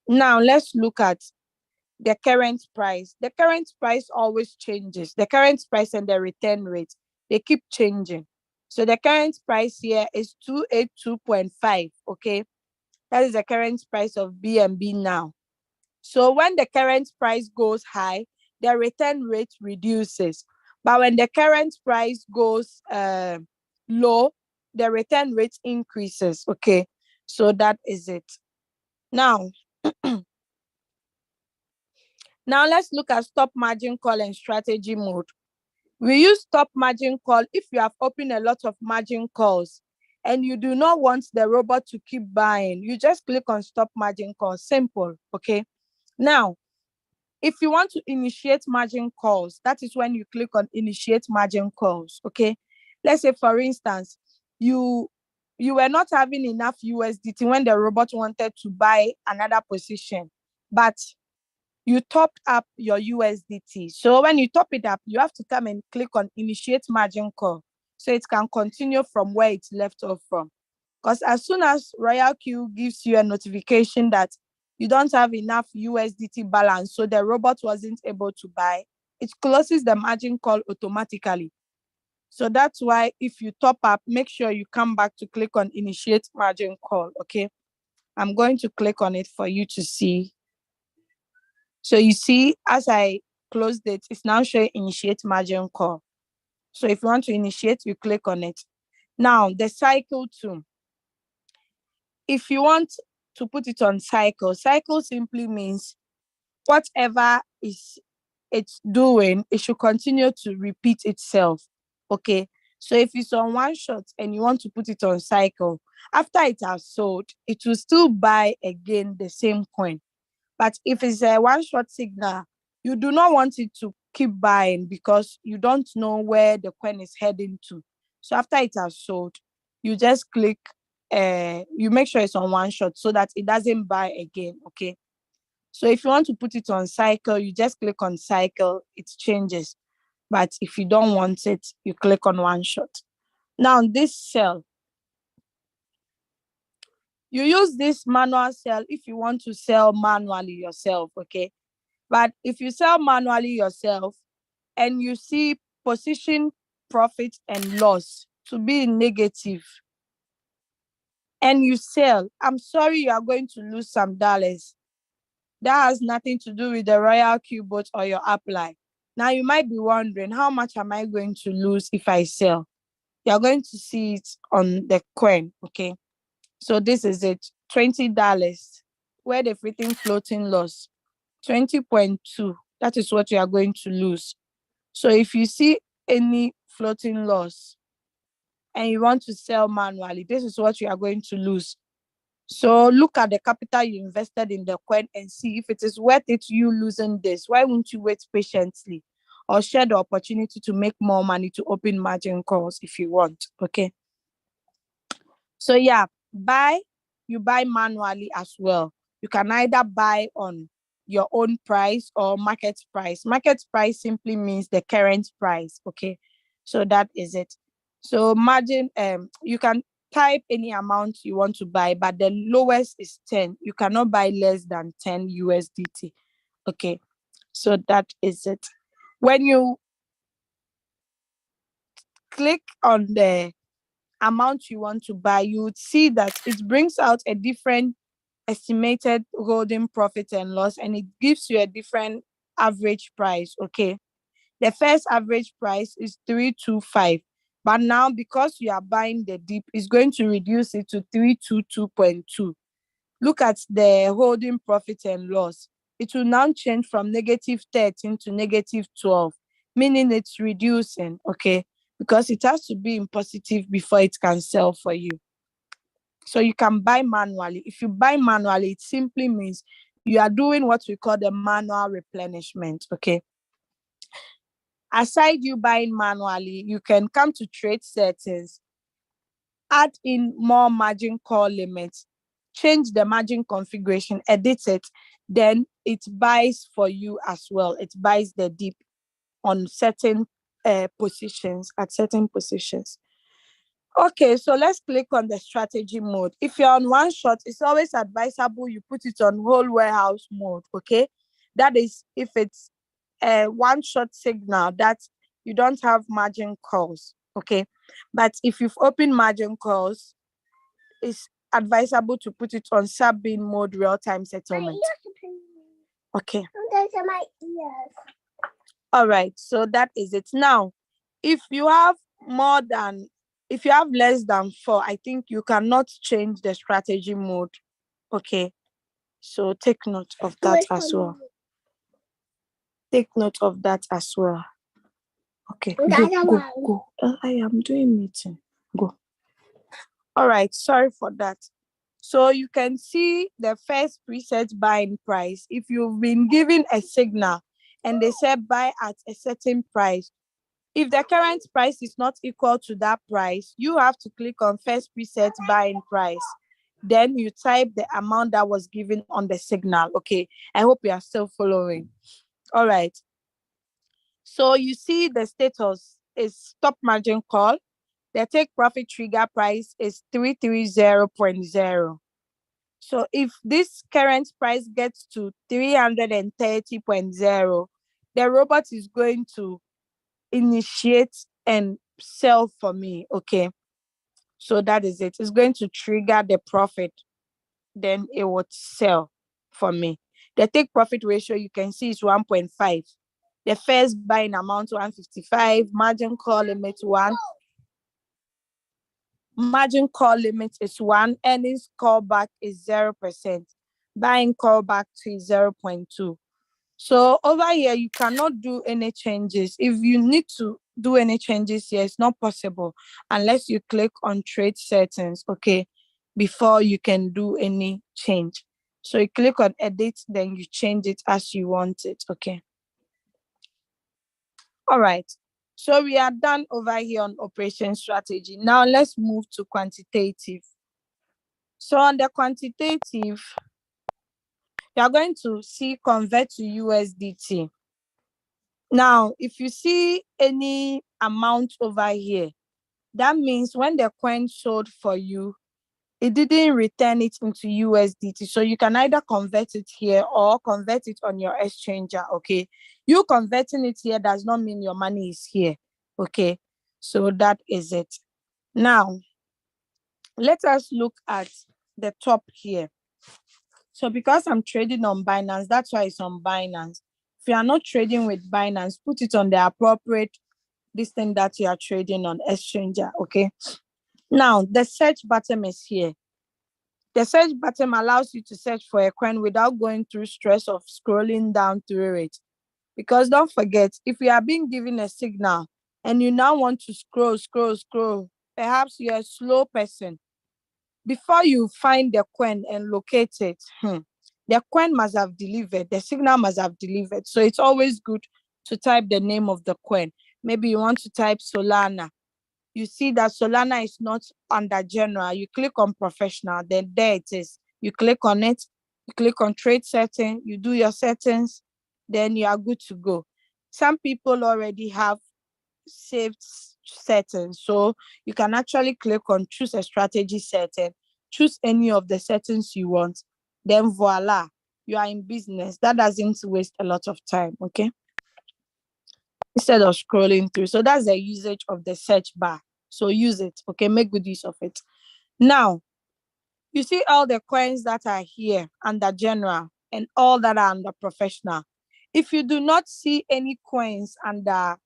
Now, let's look at the current price. The current price always changes. The current price and the return rate, they keep changing. So the current price here is 282.5, okay? That is the current price of BNB now. So when the current price goes high, the return rate reduces. But when the current price goes low, the return rate increases, okay? So that is it. Now, now let's look at stop margin call and strategy mode. We use stop margin call if you have opened a lot of margin calls and you do not want the robot to keep buying. You just click on stop margin call. Simple, okay? Now, if you want to initiate margin calls, that is when you click on initiate margin calls, okay? Let's say, for instance, you were not having enough USDT when the robot wanted to buy another position, but you topped up your USDT. So when you top it up, you have to come and click on initiate margin call so it can continue from where it left off from. Because as soon as Royalq gives you a notification that you don't have enough USDT balance, so the robot wasn't able to buy, it closes the margin call automatically. So that's why if you top up, make sure you come back to click on initiate margin call, okay? I'm going to click on it for you to see. So you see, as I closed it, it's now showing initiate margin call. So if you want to initiate, you click on it. Now, the cycle too. If you want to put it on cycle simply means whatever it's doing, it should continue to repeat itself, okay? So if it's on one shot and you want to put it on cycle, after it has sold, it will still buy again the same coin. But if it's a one shot signal, you do not want it to keep buying because you don't know where the coin is heading to. So after it has sold, you just click, you make sure it's on one shot so that it doesn't buy again, okay? So if you want to put it on cycle, you just click on cycle, it changes. But if you don't want it, you click on one shot. Now this sell, you use this manual sell if you want to sell manually yourself, okay? But if you sell manually yourself and you see position profit and loss to be negative and you sell, I'm sorry, you are going to lose some dollars. That has nothing to do with the Royalq bot or your apply. Now you might be wondering, how much am I going to lose if I sell? You're going to see it on the coin, okay? So this is it, $20. Where the freaking floating loss, 20.2. That is what you are going to lose. So if you see any floating loss and you want to sell manually, this is what you are going to lose. So look at the capital you invested in the coin and see if it is worth it you losing this. Why won't you wait patiently or share the opportunity to make more money to open margin calls if you want, okay? So yeah, you buy manually as well. You can either buy on your own price or market price. Market price simply means the current price, okay? So that is it. So margin, you can type any amount you want to buy, but the lowest is 10. You cannot buy less than 10 USDT. Okay, so that is it. When you click on the amount you want to buy, you would see that it brings out a different estimated holding profit and loss, and it gives you a different average price. Okay, the first average price is 325, but now because you are buying the dip, it's going to reduce it to 322.2. Look at the holding profit and loss. It will now change from -13 to -12, meaning it's reducing. Okay, because it has to be in positive before it can sell for you. So you can buy manually. If you buy manually, it simply means you are doing what we call the manual replenishment. Okay. Aside you buying manually, you can come to trade settings, add in more margin call limits, change the margin configuration, edit it, then it buys for you as well. It buys the dip on certain positions, at certain positions. Okay, so let's click on the strategy mode. If you're on one shot, it's always advisable you put it on whole warehouse mode. Okay, that is if it's a one shot signal that you don't have margin calls. Okay, but if you've opened margin calls, it's advisable to put it on sub-bin mode, real-time settlement. Okay. Those are my ears. All right, so that is it. Now, if you have less than 4, I think you cannot change the strategy mode. Okay, so take note of that as well. Take note of that as well. Okay, go. I am doing meeting. Go. All right, sorry for that. So you can see the first preset buying price. If you've been given a signal and they say buy at a certain price, if the current price is not equal to that price, you have to click on first preset buying price. Then you type the amount that was given on the signal. Okay, I hope you are still following. All right. So you see the status is stop margin call. The take profit trigger price is 330.0. So if this current price gets to 330.0, the robot is going to initiate and sell for me. Okay, so that is it. It's going to trigger the profit, then it would sell for me. The take profit ratio you can see is 1.5. The first buying amount 155, margin call limit 1. Margin call limit is 1, earnings callback is 0%, buying callback to 0.2. So over here, you cannot do any changes. If you need to do any changes here, it's not possible unless you click on trade settings, okay, before you can do any change. So you click on edit, then you change it as you want it, okay. All right. So we are done over here on operation strategy. Now let's move to quantitative. So on the quantitative, you are going to see convert to USDT. Now, if you see any amount over here, that means when the coin sold for you, it didn't return it into USDT. So you can either convert it here or convert it on your exchanger, okay? You converting it here does not mean your money is here, okay? So that is it. Now, let us look at the top here. So because I'm trading on Binance, that's why it's on Binance. If you are not trading with Binance, put it on the appropriate this thing that you are trading on exchanger, okay? Now, the search button is here. The search button allows you to search for a coin without going through stress of scrolling down through it. Because don't forget, if you are being given a signal and you now want to scroll, perhaps you're a slow person. Before you find the coin and locate it, the coin must have delivered, the signal must have delivered. So it's always good to type the name of the coin. Maybe you want to type Solana. You see that Solana is not under general. You click on professional, then there it is. You click on it, you click on trade setting, you do your settings, then you are good to go. Some people already have saved settings. So you can actually click on choose a strategy setting, choose any of the settings you want. Then voila, you are in business. That doesn't waste a lot of time, okay? Instead of scrolling through. So that's the usage of the search bar. So use it, okay? Make good use of it. Now, you see all the coins that are here under general and all that are under professional. If you do not see any coins under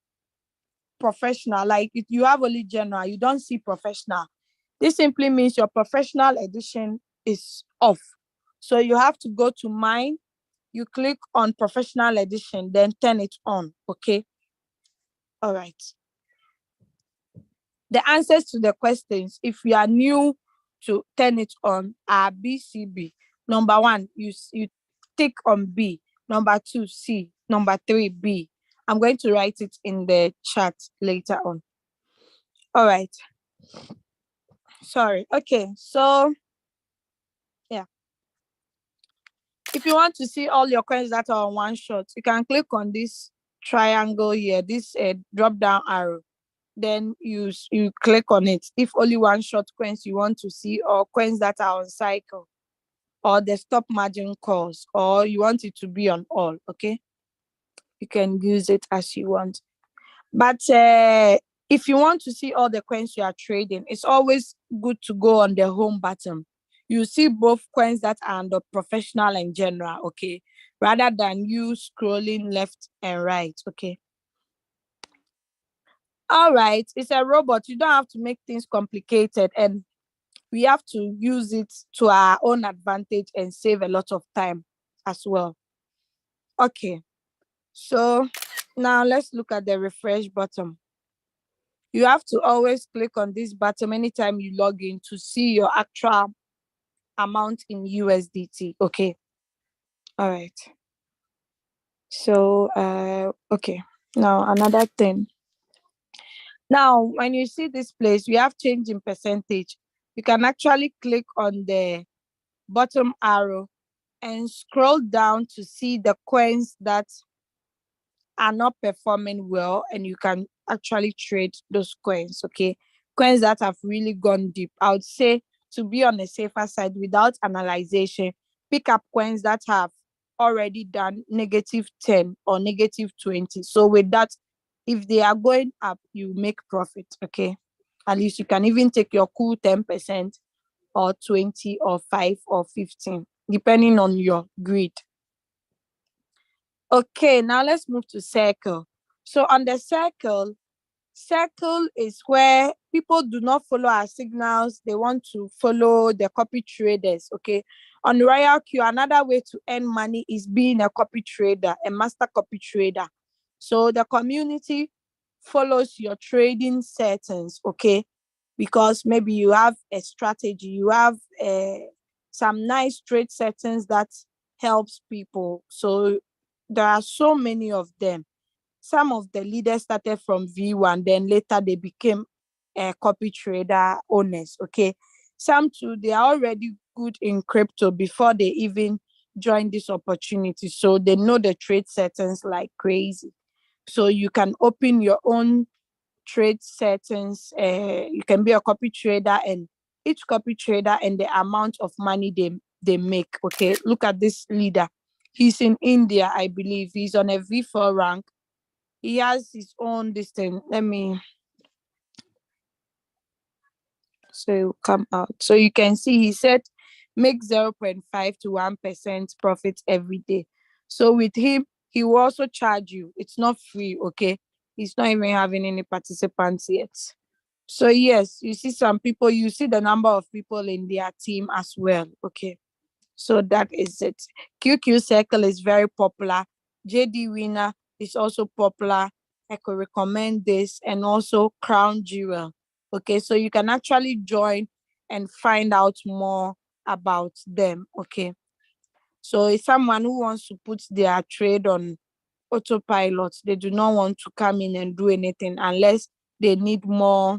professional, like if you have only general, you don't see professional, this simply means your professional edition is off. So you have to go to mine, you click on professional edition, then turn it on, okay? All right. The answers to the questions, if you are new to turn it on, are BCB. Number one, you tick on B. Number two, C. Number three, B. I'm going to write it in the chat later on. All right. Sorry. Okay. So, yeah. If you want to see all your coins that are on one shot, you can click on this triangle here, this drop down arrow. Then you click on it. If only one short coins you want to see, or coins that are on cycle, or the stop margin calls, or you want it to be on all, okay? You can use it as you want. But if you want to see all the coins you are trading, it's always good to go on the home button. You see both coins that are under professional and general, okay? Rather than you scrolling left and right, okay? All right, it's a robot. You don't have to make things complicated, and we have to use it to our own advantage and save a lot of time as well. Okay, so now let's look at the refresh button. You have to always click on this button anytime you log in to see your actual amount in USDT. Okay. All right. So, okay. Now, another thing. Now, when you see this place, we have change in percentage. You can actually click on the bottom arrow and scroll down to see the coins that are not performing well, and you can actually trade those coins, okay? Coins that have really gone deep. I would say, to be on the safer side without analyzation, pick up coins that have already done -10 or -20. So with that, if they are going up, you make profit, okay? At least you can even take your cool 10% or 20 or 5 or 15, depending on your greed. Okay, now let's move to circle. So on the circle is where people do not follow our signals. They want to follow the copy traders, okay? On Royalq, another way to earn money is being a copy trader, a master copy trader. So the community follows your trading settings, okay? Because maybe you have a strategy, you have some nice trade settings that helps people. So there are so many of them. Some of the leaders started from V1, then later they became copy trader owners, okay? Some too, they are already good in crypto before they even join this opportunity. So they know the trade settings like crazy. So you can open your own trade settings. You can be a copy trader, and each copy trader and the amount of money they make, okay? Look at this leader. He's in India, I believe. He's on a V4 rank. He has his own this thing. Let me, so it will come out. So you can see he said make 0.5 to 1% profit every day. So with him, he will also charge you. It's not free, okay? He's not even having any participants yet. So yes, you see some people, you see the number of people in their team as well, okay? So that is it. QQ Circle is very popular. JD Winner is also popular. I could recommend this, and also Crown Jewel. Okay, so you can actually join and find out more about them. Okay, so if someone who wants to put their trade on autopilot, they do not want to come in and do anything unless they need more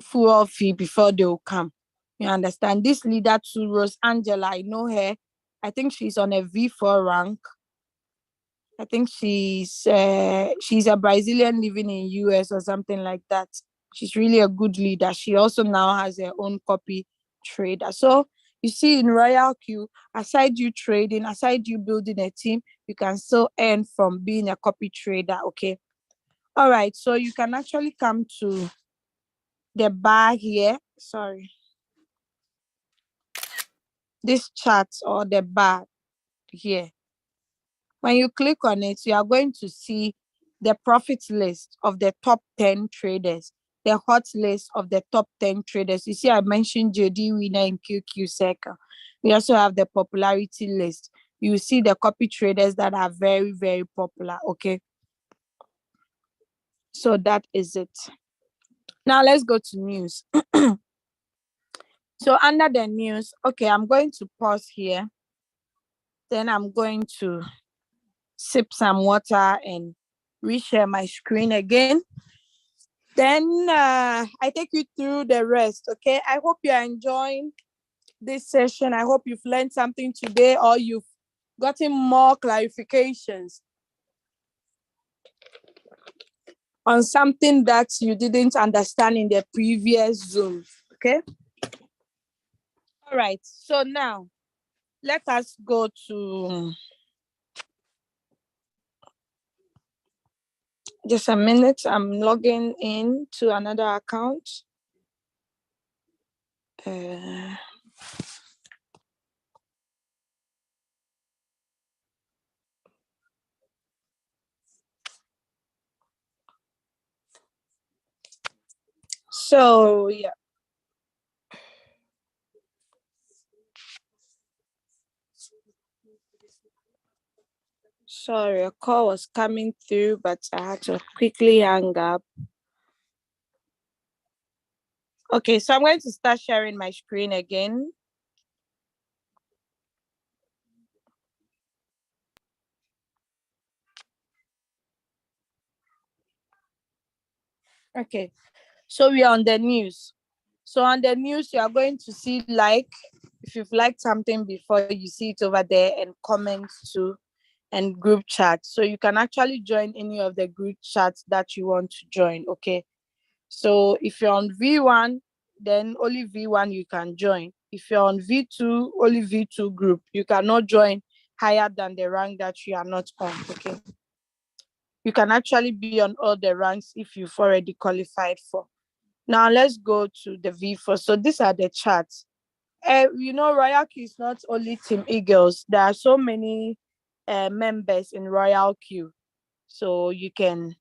fuel fee before they will come. You understand? This leader too, Rose Angela, I know her. I think she's on a V4 rank. I think she's a Brazilian living in US or something like that. She's really a good leader. She also now has her own copy trader. So you see, in Royalq, aside you trading, aside you building a team, you can still earn from being a copy trader. Okay. All right. So you can actually come to the bar here. Sorry. This chart or the bar here. When you click on it, you are going to see the profit list of the top 10 traders, the hot list of the top 10 traders. You see, I mentioned JD Winner in QQ Circle. We also have the popularity list. You see the copy traders that are very, very popular. Okay. So that is it. Now let's go to news. So under the news, okay, I'm going to pause here. Then I'm going to sip some water and reshare my screen again. Then I take you through the rest. Okay. I hope you're enjoying this session. I hope you've learned something today or you've gotten more clarifications on something that you didn't understand in the previous Zoom. Okay. All right. So now let us go to just a minute. I'm logging in to another account. So yeah. Sorry, a call was coming through, but I had to quickly hang up. Okay, so I'm going to start sharing my screen again. Okay, so we are on the news. So on the news, you are going to see like, if you've liked something before, you see it over there, and comments too, and group chat. So you can actually join any of the group chats that you want to join. Okay, so if you're on V1, then only V1 you can join. If you're on V2, only V2 group. You cannot join higher than the rank that you are not on. Okay, you can actually be on all the ranks if you've already qualified for. Now let's go to the V4. So these are the charts. Royalq is not only Team Eagles. There are so many members in Royalq. So you can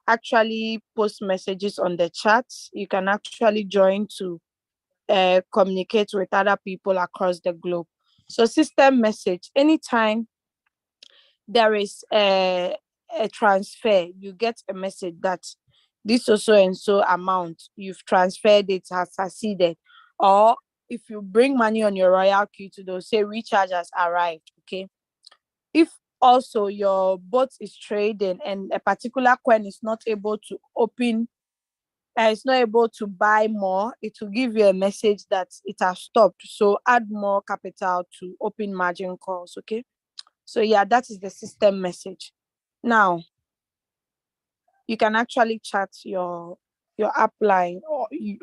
actually post messages on the chats. You can actually join to communicate with other people across the globe. So system message, anytime there is a transfer, you get a message that this so and so amount you've transferred, it has succeeded. Or if you bring money on your Royalq, to they'll say recharge has arrived. Okay. If also your bot is trading and a particular coin is not able to open, it's not able to buy more, it will give you a message that it has stopped. So add more capital to open margin calls. Okay. So yeah, that is the system message. Now, you can actually chat your upline, or you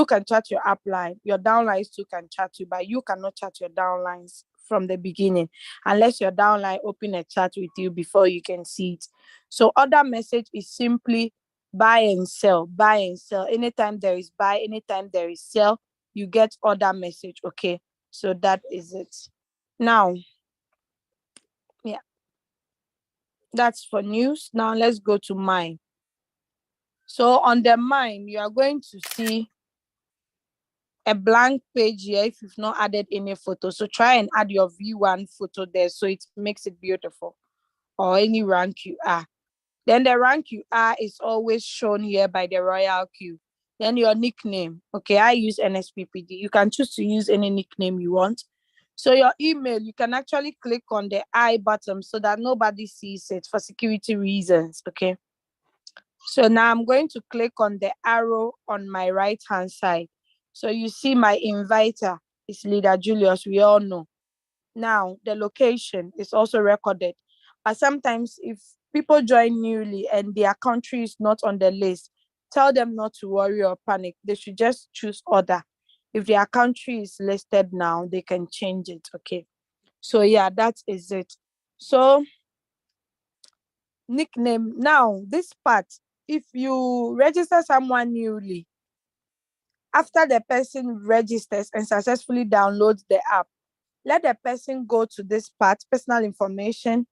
can chat your upline. Your downlines too can chat you, but you cannot chat your downlines from the beginning unless your downline open a chat with you before you can see it. So other message is simply buy and sell, buy and sell. Anytime there is buy, anytime there is sell, you get other message. Okay, so that is it. Now, yeah, that's for news. Now let's go to mine. So on the mine, you are going to see a blank page here if you've not added any photo. So try and add your V1 photo there so it makes it beautiful, or any rank you are. Then the rank you are is always shown here by the Royalq. Then your nickname. Okay, I use NSPPD. You can choose to use any nickname you want. So your email, you can actually click on the I button so that nobody sees it for security reasons. Okay. So now I'm going to click on the arrow on my right hand side. So you see my inviter is Leader Julius, we all know. Now the location is also recorded. But sometimes if people join newly and their country is not on the list, tell them not to worry or panic. They should just choose other. If their country is listed now, they can change it. Okay. So yeah, that is it. So nickname. Now, this part, if you register someone newly, after the person registers and successfully downloads the app, let the person go to this part, personal information,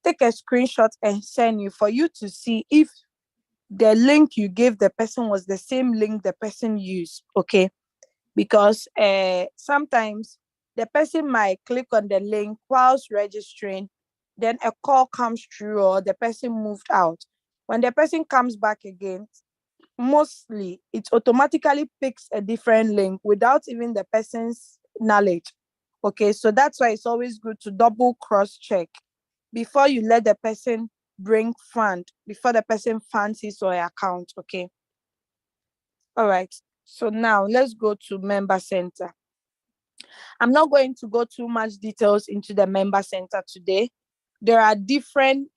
take a screenshot and send you for you to see if the link you gave the person was the same link the person used. Okay. Because sometimes the person might click on the link whilst registering, then a call comes through or the person moved out. When the person comes back again, mostly it automatically picks a different link without even the person's knowledge. Okay, so that's why it's always good to double cross check before you let the person bring fund, before the person funds his or her account. Okay. All right. So now let's go to member center. I'm not going to go too much details into the member center today. There are different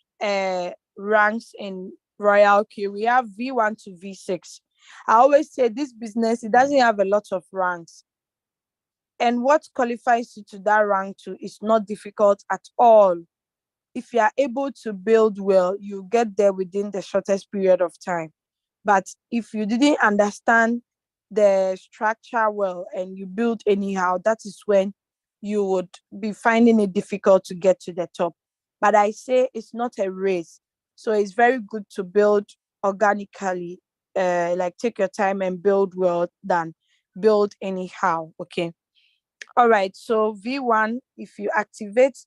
ranks in Royalq. We have V1 to V6. I always say this business, it doesn't have a lot of ranks. And what qualifies you to that rank to is not difficult at all. If you are able to build well, you get there within the shortest period of time. But if you didn't understand the structure well and you build anyhow, that is when you would be finding it difficult to get to the top. But I say it's not a race. So it's very good to build organically, like take your time and build well than build anyhow. Okay. All right. So V1, if you activate,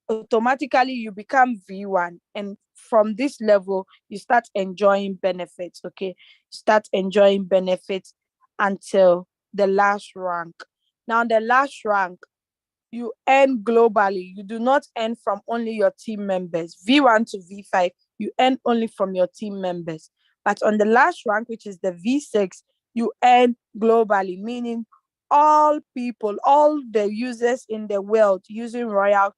automatically you become V1, and from this level you start enjoying benefits. Okay, start enjoying benefits until the last rank. Now the last rank, you earn globally. You do not earn from only your team members. V1 to V5, you earn only from your team members. But on the last rank, which is the V6, you earn globally, meaning all people, all the users in the world using Royalq,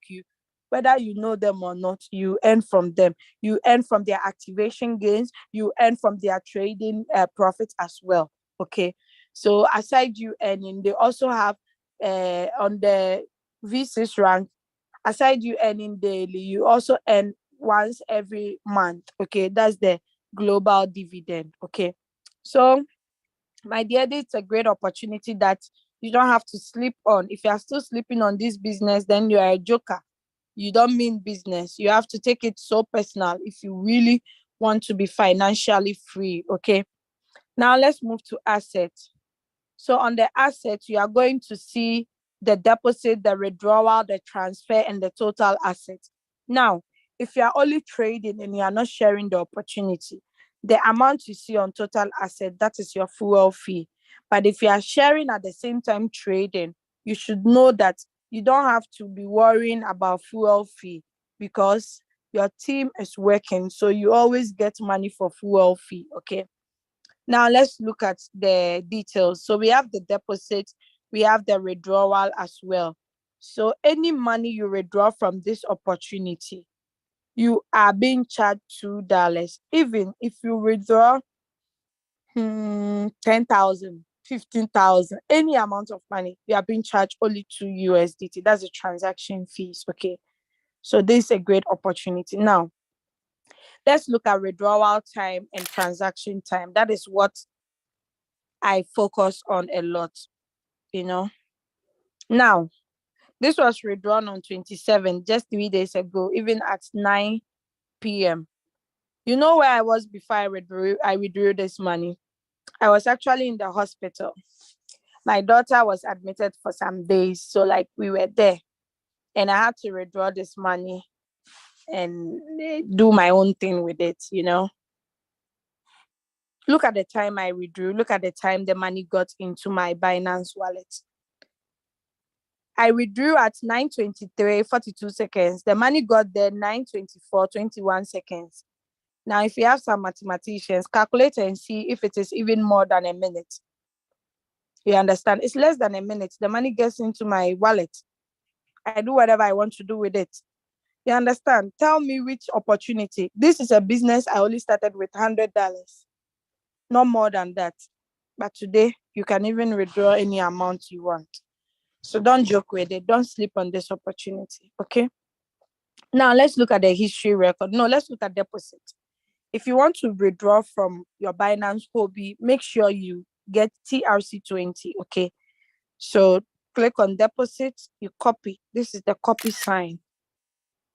whether you know them or not, you earn from them. You earn from their activation gains. You earn from their trading profits as well. Okay. So aside you earning, they also have on the V6 rank, aside you earning daily, you also earn once every month. Okay, that's the global dividend. Okay, so my dear, it's a great opportunity that you don't have to sleep on. If you are still sleeping on this business, then you are a joker. You don't mean business. You have to take it so personal if you really want to be financially free. Okay, now let's move to assets. So on the assets, you are going to see the deposit, the withdrawal, the transfer, and the total assets. Now, if you are only trading and you are not sharing the opportunity, the amount you see on total asset, that is your fuel fee. But if you are sharing at the same time trading, you should know that you don't have to be worrying about fuel fee because your team is working. So you always get money for fuel fee. Okay. Now let's look at the details. So we have the deposit, we have the withdrawal as well. So any money you withdraw from this opportunity, you are being charged $2. Even if you withdraw 10,000, 15,000, any amount of money, you are being charged only $2. That's the transaction fees. Okay. So this is a great opportunity. Now, let's look at withdrawal time and transaction time. That is what I focus on a lot, you know. Now, this was withdrawn on 27, just 3 days ago, even at 9 p.m. You know where I was before I withdrew this money? I was actually in the hospital. My daughter was admitted for some days, so like we were there, and I had to withdraw this money and do my own thing with it, you know. Look at the time I withdrew. Look at the time the money got into my Binance wallet. I withdrew at 9:23, 42 seconds. The money got there 9:24, 21 seconds. Now, if you have some mathematicians, calculate and see if it is even more than a minute. You understand? It's less than a minute. The money gets into my wallet. I do whatever I want to do with it. You understand? Tell me which opportunity. This is a business I only started with $100, not more than that. But today, you can even withdraw any amount you want. So don't joke with it. Don't sleep on this opportunity, okay? Now, let's look at the history record. No, let's look at deposit. If you want to withdraw from your Binance hobby, make sure you get TRC20, okay? So click on deposit, you copy. This is the copy sign.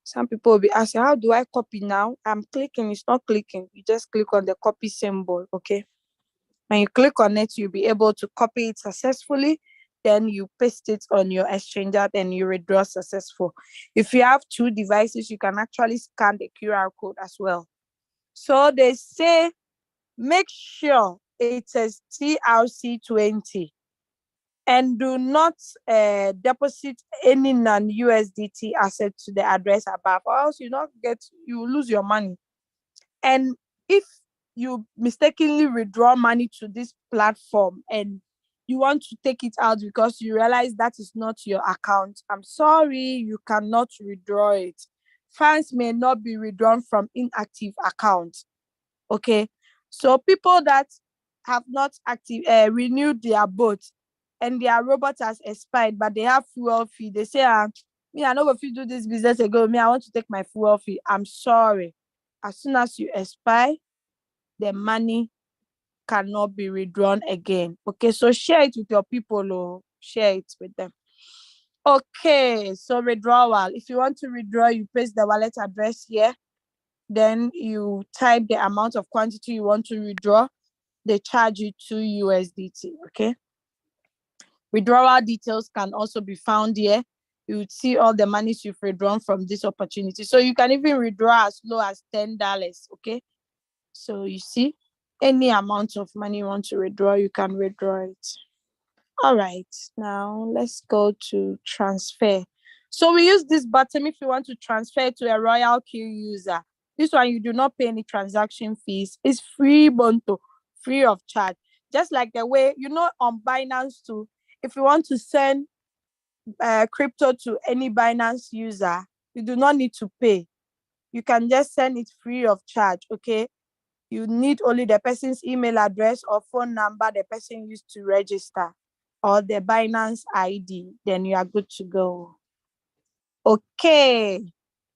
Some people will be asking, how do I copy now? I'm clicking, it's not clicking. You just click on the copy symbol, okay? When you click on it, you'll be able to copy it successfully. Then you paste it on your exchanger, then you withdraw successful. If you have 2 devices, you can actually scan the QR code as well. So they say, make sure it says TRC20 and do not deposit any non-USDT asset to the address above, or else you lose your money. And if you mistakenly withdraw money to this platform and you want to take it out because you realize that is not your account, I'm sorry, you cannot withdraw it. Funds may not be withdrawn from inactive accounts. Okay, so people that have not renewed their boat and their robot has expired, but they have fuel fee, they say, me, I know if you do this business again, me, I want to take my fuel fee. I'm sorry. As soon as you expire, the money cannot be withdrawn again. Okay, so share it with your people, or share it with them. Okay, so withdrawal. If you want to withdraw, you paste the wallet address here. Then you type the amount of quantity you want to withdraw. They charge you 2 USDT, okay? Withdrawal details can also be found here. You would see all the monies you've withdrawn from this opportunity. So you can even withdraw as low as $10, okay? So you see, any amount of money you want to withdraw, you can withdraw it. All right, now let's go to transfer. So we use this button if you want to transfer to a Royalq user. This one, you do not pay any transaction fees. It's free, Bonto, free of charge. Just like the way, on Binance too, if you want to send crypto to any Binance user, you do not need to pay. You can just send it free of charge, okay? You need only the person's email address or phone number the person used to register, or the Binance ID, then you are good to go. Okay,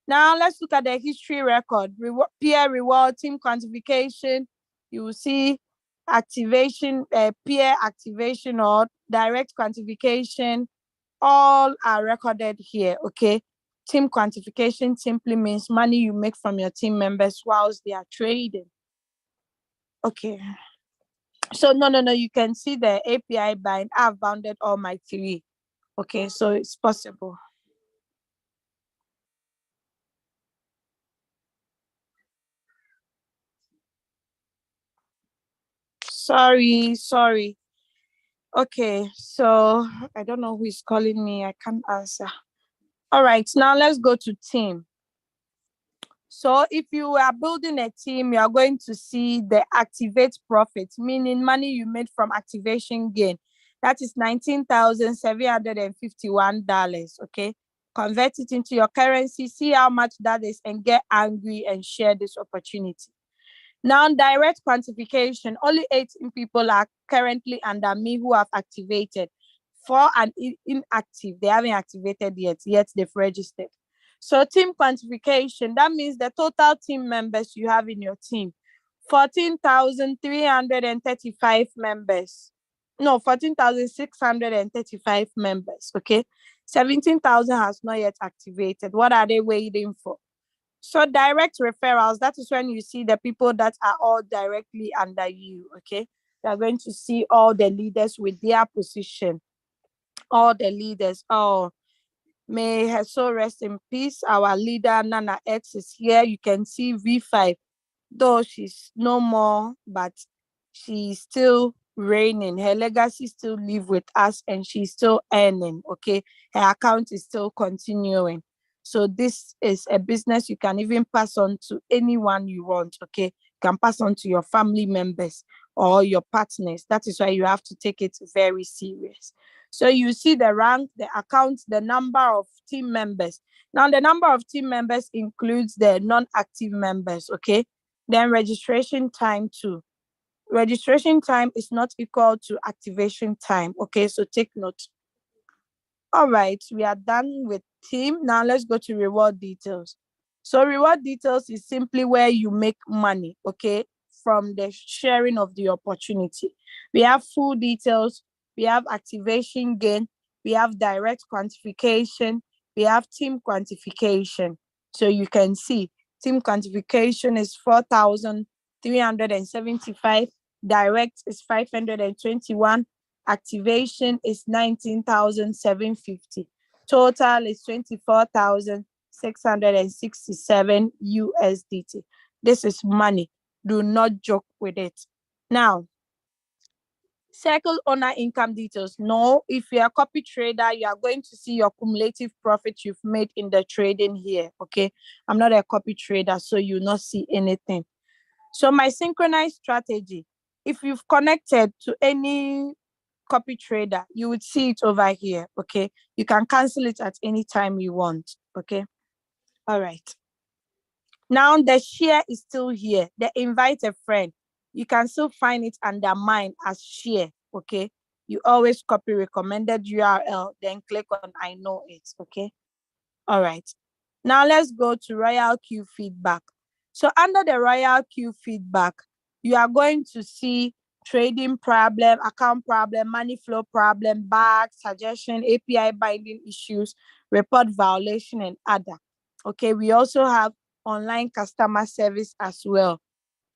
now let's look at the history record. Peer reward, team quantification. You will see activation, peer activation or direct quantification. All are recorded here, okay? Team quantification simply means money you make from your team members whilst they are trading. Okay. So no, you can see the API bind. I've bounded all my 3. Okay, so it's possible. Sorry. Okay, so I don't know who is calling me. I can't answer. All right, now let's go to team. So if you are building a team, you are going to see the activate profit, meaning money you made from activation gain. That is $19,751, okay? Convert it into your currency, see how much that is, and get angry and share this opportunity. Now, direct quantification, only 18 people are currently under me who have activated. 4 are inactive, they haven't activated yet they've registered. So team quantification, that means the total team members you have in your team, 14,335 members. No, 14,635 members, okay? 17,000 has not yet activated. What are they waiting for? So direct referrals, that is when you see the people that are all directly under you, okay? You're going to see all the leaders with their position. All the leaders. Oh, may her soul rest in peace. Our leader, Nana X, is here. You can see V5, though she's no more, but she's still reigning. Her legacy still live with us and she's still earning, okay? Her account is still continuing. So this is a business you can even pass on to anyone you want, okay? You can pass on to your family members or your partners. That is why you have to take it very serious. So you see the rank, the account, the number of team members. Now the number of team members includes the non-active members, okay? Then registration time too. Registration time is not equal to activation time, okay? So take note. All right, we are done with team. Now let's go to reward details. So reward details is simply where you make money, okay, from the sharing of the opportunity. We have full details, we have activation gain, we have direct quantification, we have team quantification. So you can see team quantification is 4,375, direct is 521, activation is 19,750. Total is 24,667 USDT. This is money. Do not joke with it. Now, circle owner income details. No, if you're a copy trader, you are going to see your cumulative profit you've made in the trading here. Okay. I'm not a copy trader, so you'll not see anything. So my synchronized strategy, if you've connected to any copy trader, you would see it over here. Okay, you can cancel it at any time you want. Okay, all right. Now the share is still here. The invite a friend, you can still find it under mine as share. Okay, you always copy recommended URL, then click on I know it. Okay, all right. Now let's go to Royalq feedback. So under the Royalq feedback, you are going to see trading problem, account problem, money flow problem, bug, suggestion, API binding issues, report violation, and other. Okay, we also have online customer service as well.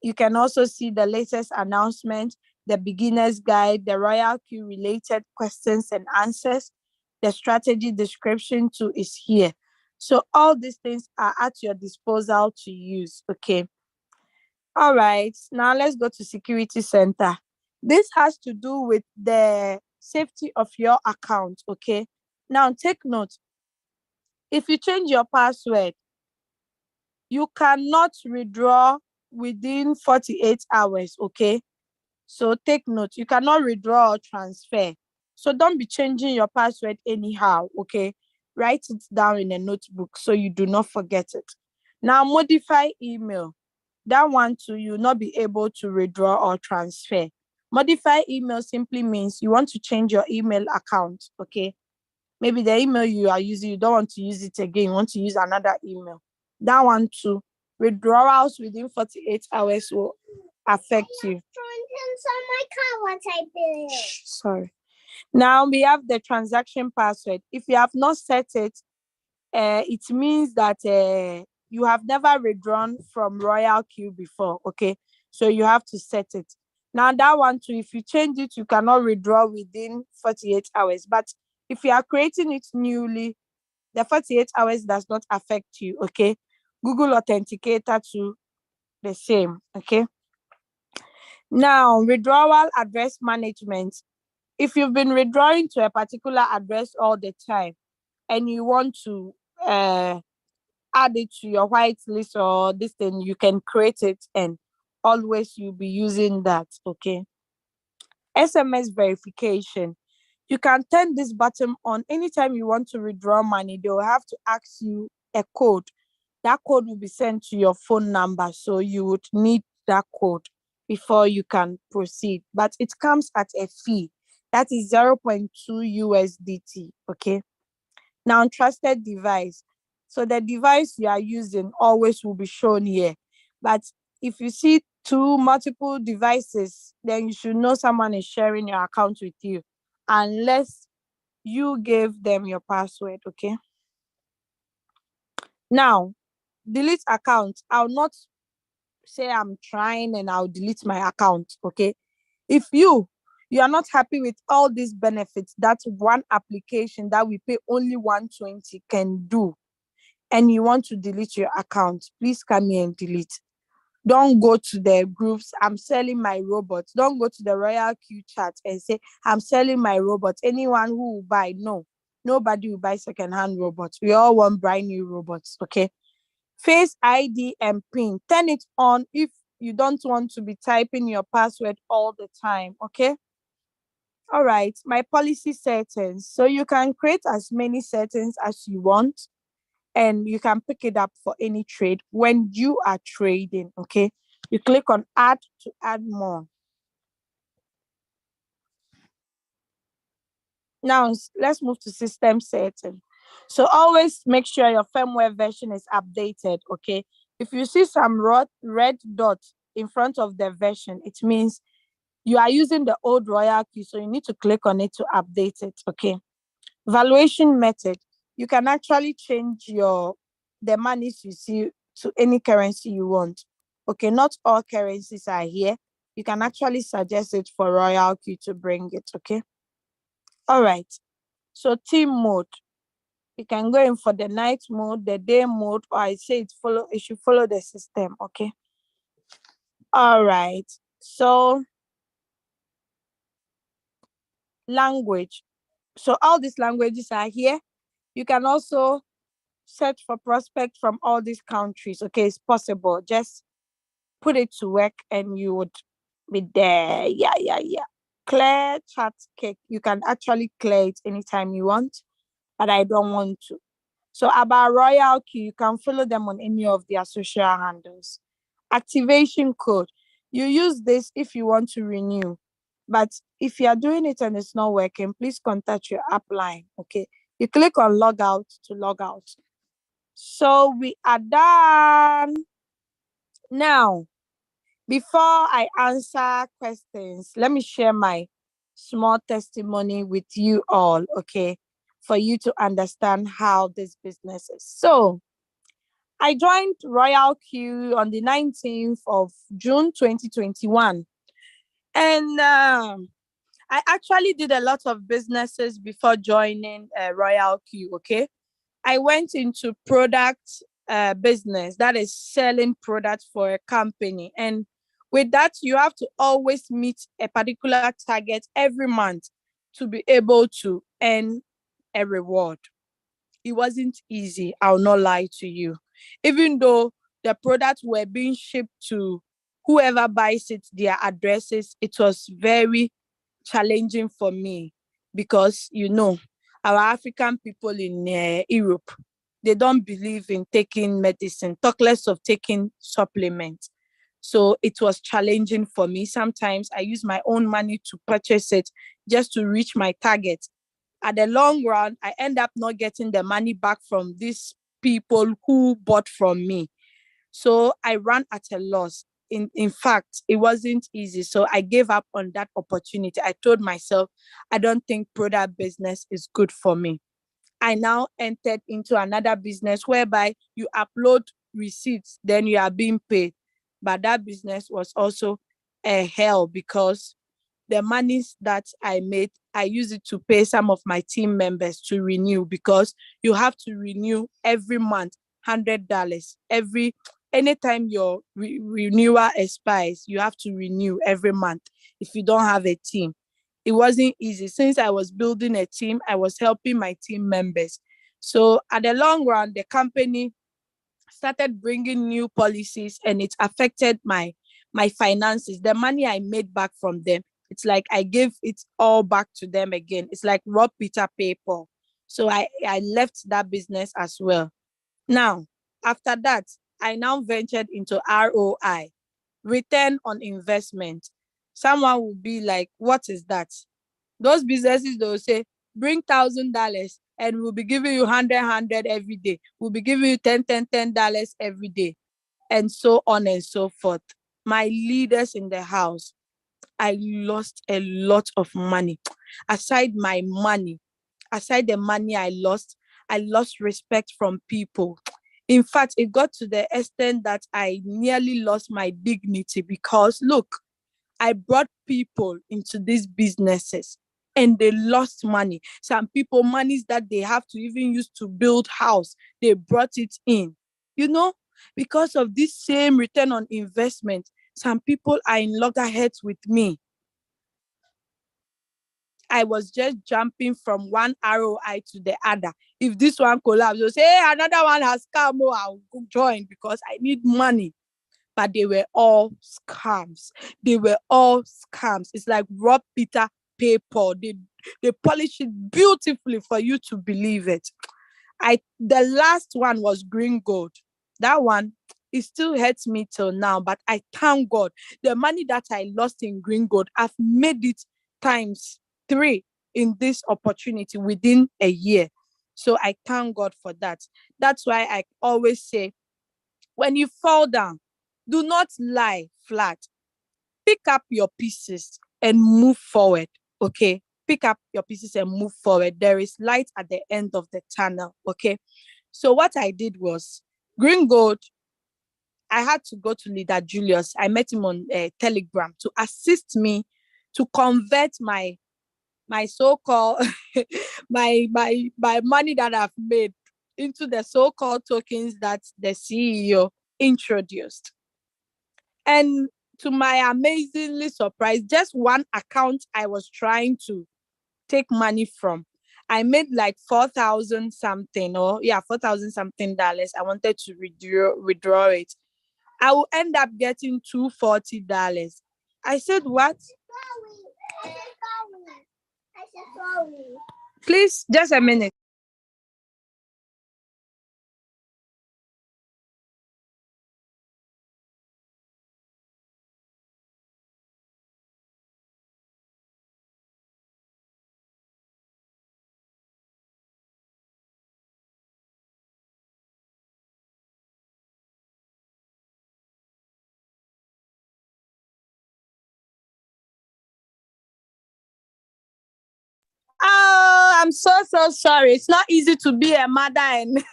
You can also see the latest announcement, the beginner's guide, the Royalq related questions and answers. The strategy description too is here. So all these things are at your disposal to use. Okay. All right. Now let's go to Security Center. This has to do with the safety of your account. Okay. Now take note. If you change your password, you cannot withdraw within 48 hours. Okay. So take note, you cannot withdraw or transfer. So don't be changing your password anyhow, okay? Write it down in a notebook so you do not forget it. Now, modify email. That one too, you will not be able to withdraw or transfer. Modify email simply means you want to change your email account, okay? Maybe the email you are using, you don't want to use it again, you want to use another email. That one too. Withdrawals within 48 hours will affect you. Sorry. Now we have the transaction password. If you have not set it, it means that you have never withdrawn from Royalq before. Okay, so you have to set it. Now that one too, if you change it, you cannot withdraw within 48 hours. But if you are creating it newly, the 48 hours does not affect you. Okay, Google Authenticator too, the same. Okay. Now, withdrawal address management. If you've been withdrawing to a particular address all the time and you want to add it to your whitelist or this thing, you can create it and always you'll be using that. Okay. SMS verification. You can turn this button on anytime you want to withdraw money. They will have to ask you a code. That code will be sent to your phone number. So you would need that code before you can proceed. But it comes at a fee. That is 0.2 USDT. Okay. Now, trusted device. So the device you are using always will be shown here. But if you see multiple devices, then you should know someone is sharing your account with you, unless you gave them your password. Okay. Now, delete account. I'll not say I'm trying and I'll delete my account. Okay. If you are not happy with all these benefits that one application that we pay only 120 can do, and you want to delete your account, please come here and delete. Don't go to the groups, I'm selling my robot. Don't go to the Royalq chat and say, I'm selling my robot. Anyone who will buy, no. Nobody will buy secondhand robots. We all want brand new robots, okay? Face ID and PIN. Turn it on if you don't want to be typing your password all the time, okay? All right, my policy settings. So you can create as many settings as you want, and you can pick it up for any trade when you are trading. Okay, you click on add to add more. Now let's move to system setting. So always make sure your firmware version is updated. Okay, if you see some red dot in front of the version, it means you are using the old Royalq, so you need to click on it to update it. Okay, valuation method. You can actually change the monies you see to any currency you want. Okay, not all currencies are here. You can actually suggest it for Royalq to bring it. Okay, all right. So team mode, you can go in for the night mode, the day mode, or I say it should follow the system. Okay, all right. So language. So all these languages are here. You can also search for prospect from all these countries. Okay, it's possible. Just put it to work and you would be there. Yeah. Clear chat cake. You can actually clear it anytime you want, but I don't want to. So about Royalq, you can follow them on any of their social handles. Activation code. You use this if you want to renew. But if you are doing it and it's not working, please contact your upline. Okay. You click on log out to log out. So we are done. Now, before I answer questions, let me share my small testimony with you all, okay, for you to understand how this business is. So, I joined Royalq on the 19th of June 2021. And I actually did a lot of businesses before joining Royalq, okay? I went into product business, that is selling products for a company. And with that, you have to always meet a particular target every month to be able to earn a reward. It wasn't easy, I'll not lie to you. Even though the products were being shipped to whoever buys it, their addresses, it was very challenging for me because, our African people in Europe, they don't believe in taking medicine, talk less of taking supplements. So it was challenging for me. Sometimes I use my own money to purchase it just to reach my target. At the long run, I end up not getting the money back from these people who bought from me. So I ran at a loss. In fact, it wasn't easy. So I gave up on that opportunity. I told myself, I don't think product business is good for me. I now entered into another business whereby you upload receipts, then you are being paid. But that business was also a hell because the monies that I made, I use it to pay some of my team members to renew because you have to renew every month, $100. Anytime your renewal expires, you have to renew every month if you don't have a team. It wasn't easy. Since I was building a team, I was helping my team members. So at the long run, the company started bringing new policies and it affected my finances. The money I made back from them, it's like I gave it all back to them again. It's like rob Peter paper. So I left that business as well. Now, after that, I now ventured into ROI, return on investment. Someone will be like, what is that? Those businesses, they'll say, bring $1,000 and we'll be giving you 100 every day. We'll be giving you $10 every day, and so on and so forth. My leaders in the house, I lost a lot of money. Aside my money, aside the money I lost respect from people. In fact, it got to the extent that I nearly lost my dignity because, look, I brought people into these businesses and they lost money. Some people, monies that they have to even use to build house, they brought it in. You know, because of this same return on investment, some people are in loggerheads with me. I was just jumping from one ROI to the other. If this one collapses, they'll say, hey, another one has come, oh, I'll join because I need money. But they were all scams. They were all scams. It's like rob Peter, paper. They polish it beautifully for you to believe it. The last one was green gold. That one, it still hurts me till now, but I thank God. The money that I lost in green gold, I've made it times 3 in this opportunity within a year. So I thank God for that. That's why I always say, when you fall down, do not lie flat. Pick up your pieces and move forward. Okay. Pick up your pieces and move forward. There is light at the end of the tunnel. Okay. So what I did was, green gold, I had to go to leader Julius. I met him on Telegram to assist me to convert my so-called my money that I've made into the so-called tokens that the CEO introduced. And to my amazingly surprise, just one account I was trying to take money from, I made like 4,000 something, or 4,000 something dollars. I wanted to withdraw it. I will end up getting $240. I said, what? Please, just a minute. Oh, I'm so sorry. It's not easy to be a mother and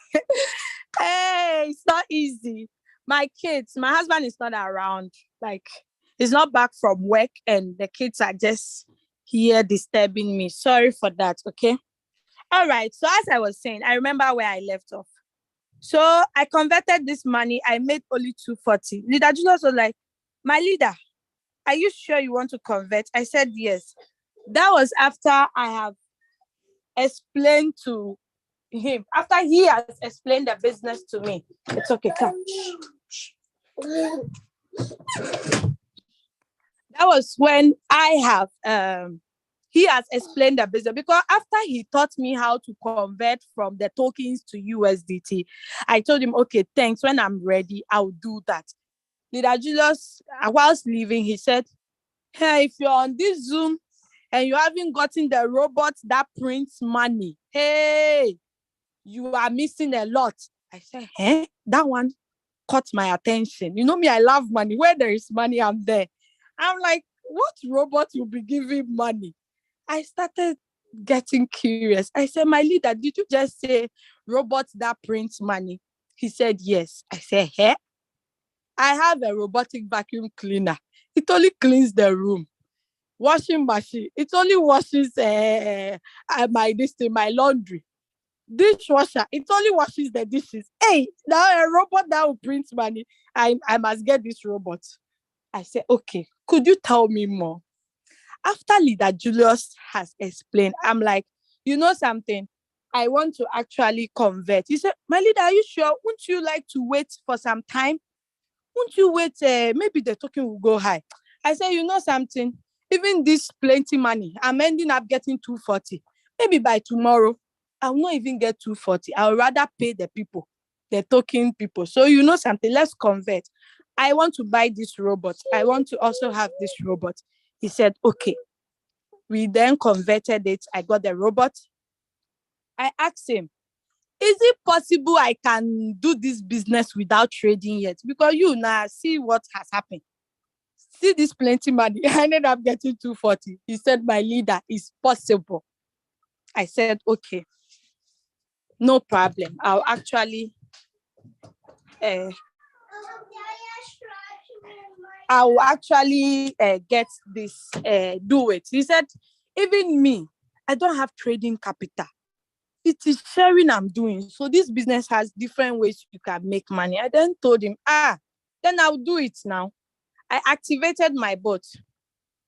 hey, it's not easy. My husband is not around. Like, he's not back from work and the kids are just here disturbing me. Sorry for that, okay? All right. So as I was saying, I remember where I left off. So I converted this money. I made only 240. Leader Julius was like, my leader, are you sure you want to convert? I said yes. That was after I have explained to him. After he has explained the business to me. It's okay, come. That was when he has explained the business, because after he taught me how to convert from the tokens to USDT, I told him, okay, thanks. When I'm ready, I'll do that. Leader Julius, whilst leaving, he said, hey, if you're on this Zoom and you haven't gotten the robot that prints money, hey, you are missing a lot. I said, hey, that one caught my attention. You know me, I love money. Where there is money, I'm there. I'm like, what robot will be giving money? I started getting curious. I said, my leader, did you just say robot that prints money? He said, yes. I said, hey, I have a robotic vacuum cleaner. It only cleans the room. Washing machine, it only washes my laundry. Dishwasher, it only washes the dishes. Hey, now a robot that will print money. I must get this robot. I said, okay, could you tell me more? After leader Julius has explained, I'm like, you know something? I want to actually convert. He said, my leader, are you sure? Wouldn't you like to wait for some time? Won't you wait? Maybe the token will go high. I said, you know something? Even this plenty money, I'm ending up getting 240. Maybe by tomorrow, I will not even get 240. I would rather pay the people, the token people. So you know something? Let's convert. I want to buy this robot. I want to also have this robot. He said, okay. We then converted it. I got the robot. I asked him, is it possible I can do this business without trading yet? Because you now see what has happened. See this plenty money. I ended up getting 240. He said, my leader, is possible. I said, okay, no problem. I'll actually get this, do it. He said, even me, I don't have trading capital. It is sharing I'm doing. So this business has different ways you can make money. I then told him, then I'll do it now. I activated my bot.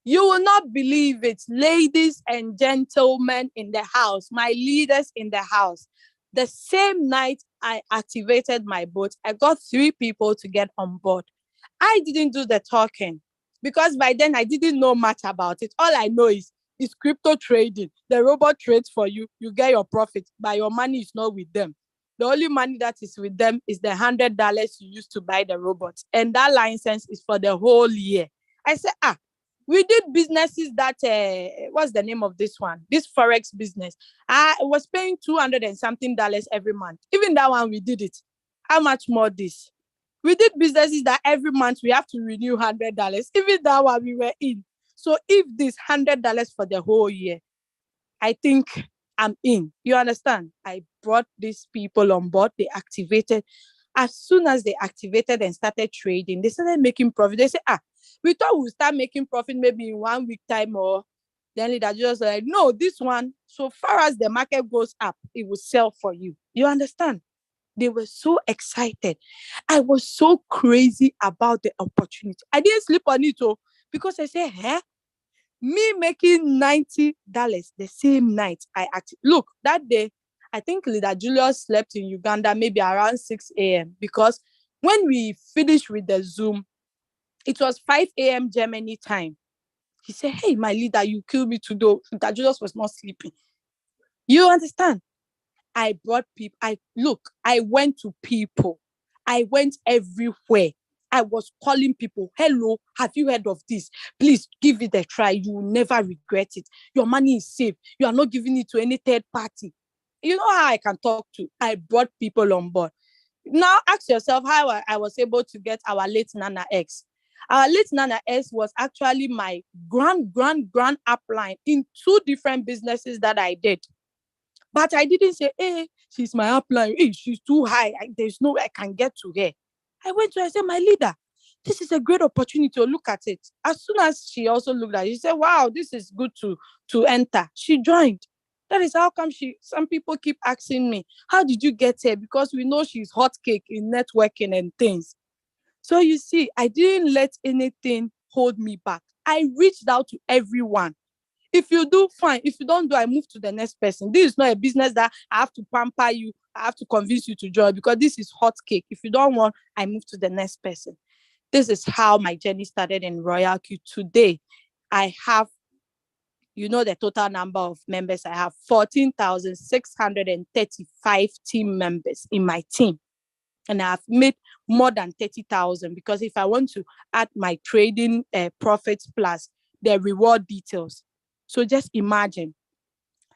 You will not believe it, ladies and gentlemen in the house, my leaders in the house. The same night I activated my bot, I got 3 people to get on board. I didn't do the talking because by then I didn't know much about it. All I know is It's crypto trading. The robot trades for you. You get your profit, but your money is not with them. The only money that is with them is the $100 you used to buy the robot. And that license is for the whole year. I said, we did businesses that, what's the name of this one? This Forex business. I was paying $200 and something every month. Even that one, we did it. How much more this? We did businesses that every month we have to renew $100. Even that one we were in. So if this $100 for the whole year, I think I'm in. You understand? I brought these people on board. They activated. As soon as they activated and started trading, they started making profit. They said, we thought we'd start making profit maybe in 1 week time, or then they just like, no, this one, so far as the market goes up, it will sell for you. You understand? They were so excited. I was so crazy about the opportunity. I didn't sleep on it because I said, me making $90 the same night I acted. Look, that day, I think Leader Julius slept in Uganda maybe around 6 a.m. because when we finished with the Zoom, it was 5 a.m. Germany time. He said, hey, my leader, you killed me today. Leader Julius was not sleeping. You understand? I brought people. I went to people. I went everywhere. I was calling people. Hello, have you heard of this? Please give it a try. You will never regret it. Your money is safe. You are not giving it to any third party. You know how I can talk to? I brought people on board. Now ask yourself how I was able to get our late Nana X. Our late Nana X was actually my grand upline in 2 different businesses that I did. But I didn't say, hey, she's my upline. Hey, she's too high. There's no way I can get to her. I went to her and said, my leader, this is a great opportunity to look at it. As soon as she also looked at it, she said, wow, this is good to enter. She joined. That is how come some people keep asking me, how did you get here? Because we know she's hot cake in networking and things. So you see, I didn't let anything hold me back. I reached out to everyone. If you do, fine. If you don't do, I move to the next person. This is not a business that I have to pamper you. I have to convince you to join because this is hot cake. If you don't want, I move to the next person. This is how my journey started in Royalq. Today, I have, the total number of members. I have 14,635 team members in my team. And I've made more than 30,000 because if I want to add my trading profits plus the reward details. So just imagine,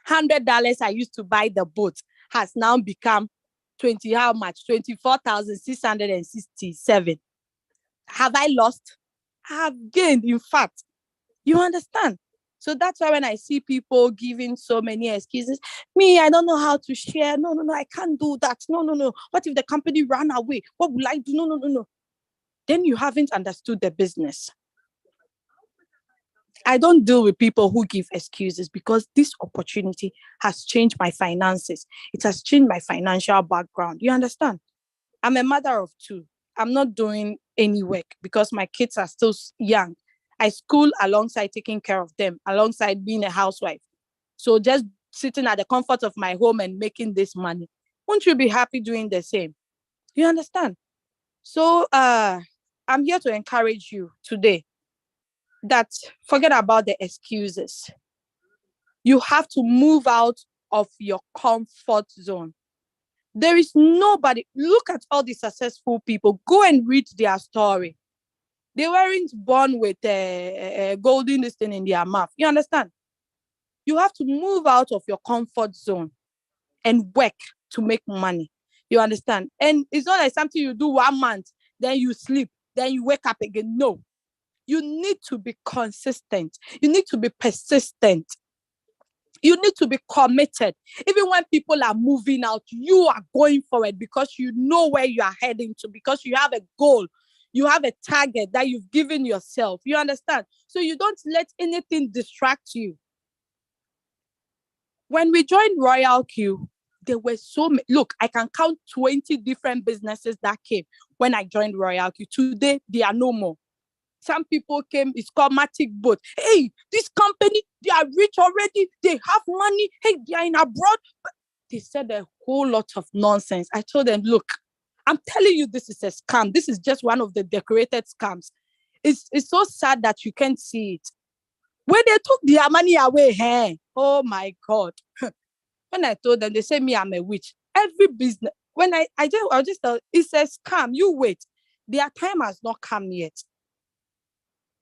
$100 I used to buy the boat has now become 24,667. Have I lost? I have gained, in fact. You understand? So that's why when I see people giving so many excuses, me, I don't know how to share. No, I can't do that. No. What if the company ran away? What will I do? No. Then you haven't understood the business. I don't deal with people who give excuses because this opportunity has changed my finances. It has changed my financial background. You understand? I'm a mother of 2. I'm not doing any work because my kids are still young. I school alongside taking care of them, alongside being a housewife. So just sitting at the comfort of my home and making this money. Won't you be happy doing the same? You understand? So I'm here to encourage you today that forget about the excuses. You have to move out of your comfort zone. There is nobody. Look at all the successful people. Go and read their story. They weren't born with a golden listing in their mouth. You understand? You have to move out of your comfort zone and work to make money. You understand? And it's not like something you do 1 month, then you sleep, then you wake up again. No. You need to be consistent. You need to be persistent. You need to be committed. Even when people are moving out, you are going forward because you know where you are heading to, because you have a goal. You have a target that you've given yourself. You understand? So you don't let anything distract you. When we joined Royalq, there were so many. Look, I can count 20 different businesses that came when I joined Royalq. Today, there are no more. Some people came, it's called Matic Boat. Hey, this company, they are rich already. They have money. Hey, they are in abroad. But they said a whole lot of nonsense. I told them, look, I'm telling you, this is a scam. This is just one of the decorated scams. It's so sad that you can't see it. When they took their money away, hey, oh my God. When I told them, they say me, I'm a witch. Every business, when I'll just tell, it's a scam. You wait. Their time has not come yet.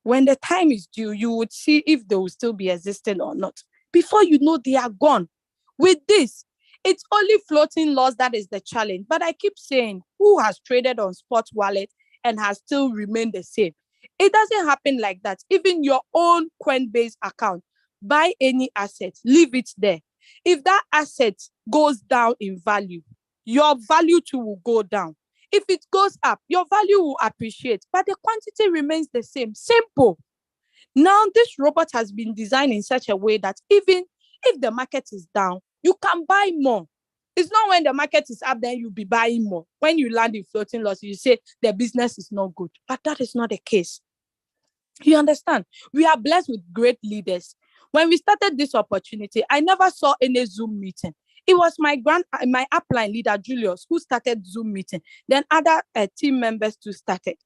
When the time is due, you would see if they will still be existing or not. Before you know, they are gone. With this, it's only floating loss that is the challenge. But I keep saying, who has traded on spot wallet and has still remained the same? It doesn't happen like that. Even your own Coinbase account, buy any asset, leave it there. If that asset goes down in value, your value too will go down. If it goes up, your value will appreciate, but the quantity remains the same. Simple. Now, this robot has been designed in such a way that even if the market is down, you can buy more. It's not when the market is up, then you'll be buying more. When you land in floating loss, you say the business is not good. But that is not the case. You understand? We are blessed with great leaders. When we started this opportunity, I never saw any Zoom meeting. It was my upline leader, Julius, who started Zoom meeting. Then other team members too started.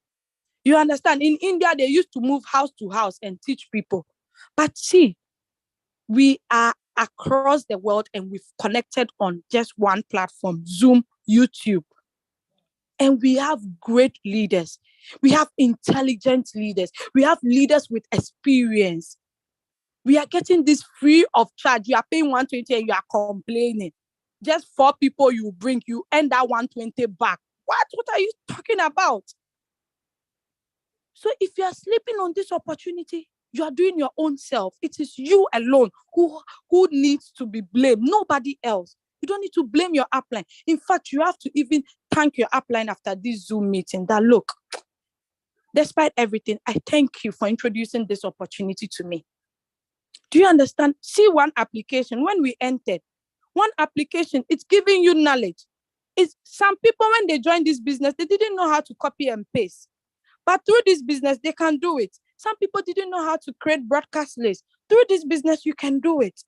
You understand? In India, they used to move house to house and teach people. But see, we are across the world and we've connected on just one platform, Zoom, YouTube. And we have great leaders. We have intelligent leaders. We have leaders with experience. We are getting this free of charge. You are paying 120 and you are complaining. Just 4 people you bring, you end that 120 back. What are you talking about? So if you are sleeping on this opportunity, you are doing your own self. It is you alone who needs to be blamed, nobody else. You don't need to blame your upline. In fact, you have to even thank your upline after this Zoom meeting that, look, despite everything, I thank you for introducing this opportunity to me. Do you understand? See one application, when we entered, one application, it's giving you knowledge. It's some people, when they join this business, they didn't know how to copy and paste. But through this business, they can do it. Some people didn't know how to create broadcast lists. Through this business, you can do it.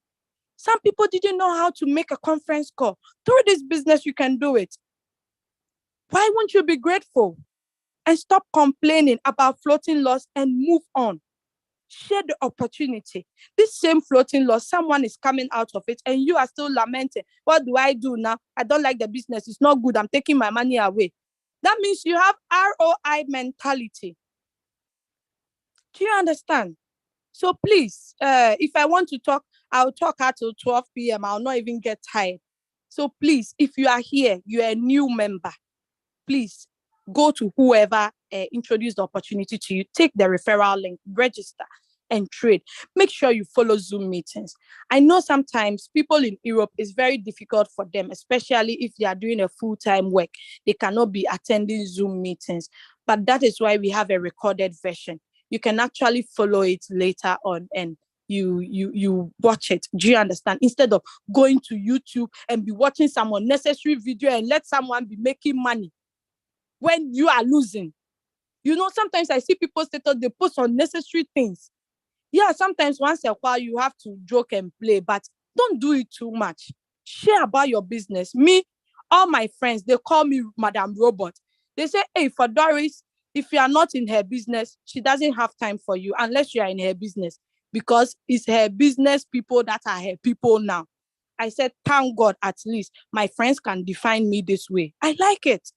Some people didn't know how to make a conference call. Through this business, you can do it. Why won't you be grateful and stop complaining about floating loss and move on? Share the opportunity. This same floating loss, someone is coming out of it and you are still lamenting. What do I do now? I don't like the business. It's not good. I'm taking my money away. That means you have ROI mentality. Do you understand? So please, if I want to talk, I'll talk until 12 p.m. I'll not even get tired. So please, if you are here, you're a new member, please go to whoever introduced the opportunity to you, take the referral link, register and trade. Make sure you follow Zoom meetings. I know sometimes people in Europe, it's very difficult for them, especially if they are doing a full-time work. They cannot be attending Zoom meetings. But that is why we have a recorded version. You can actually follow it later on and you watch it. Do you understand? Instead of going to YouTube and be watching some unnecessary video and let someone be making money when you are losing. You know, sometimes I see people they post unnecessary things. Yeah, sometimes once in a while you have to joke and play, but don't do it too much. Share about your business. Me, all my friends, they call me Madam Robot. They say, hey, for Doris, if you are not in her business, she doesn't have time for you unless you are in her business, because it's her business people that are her people now. I said, thank God, at least my friends can define me this way. I like it.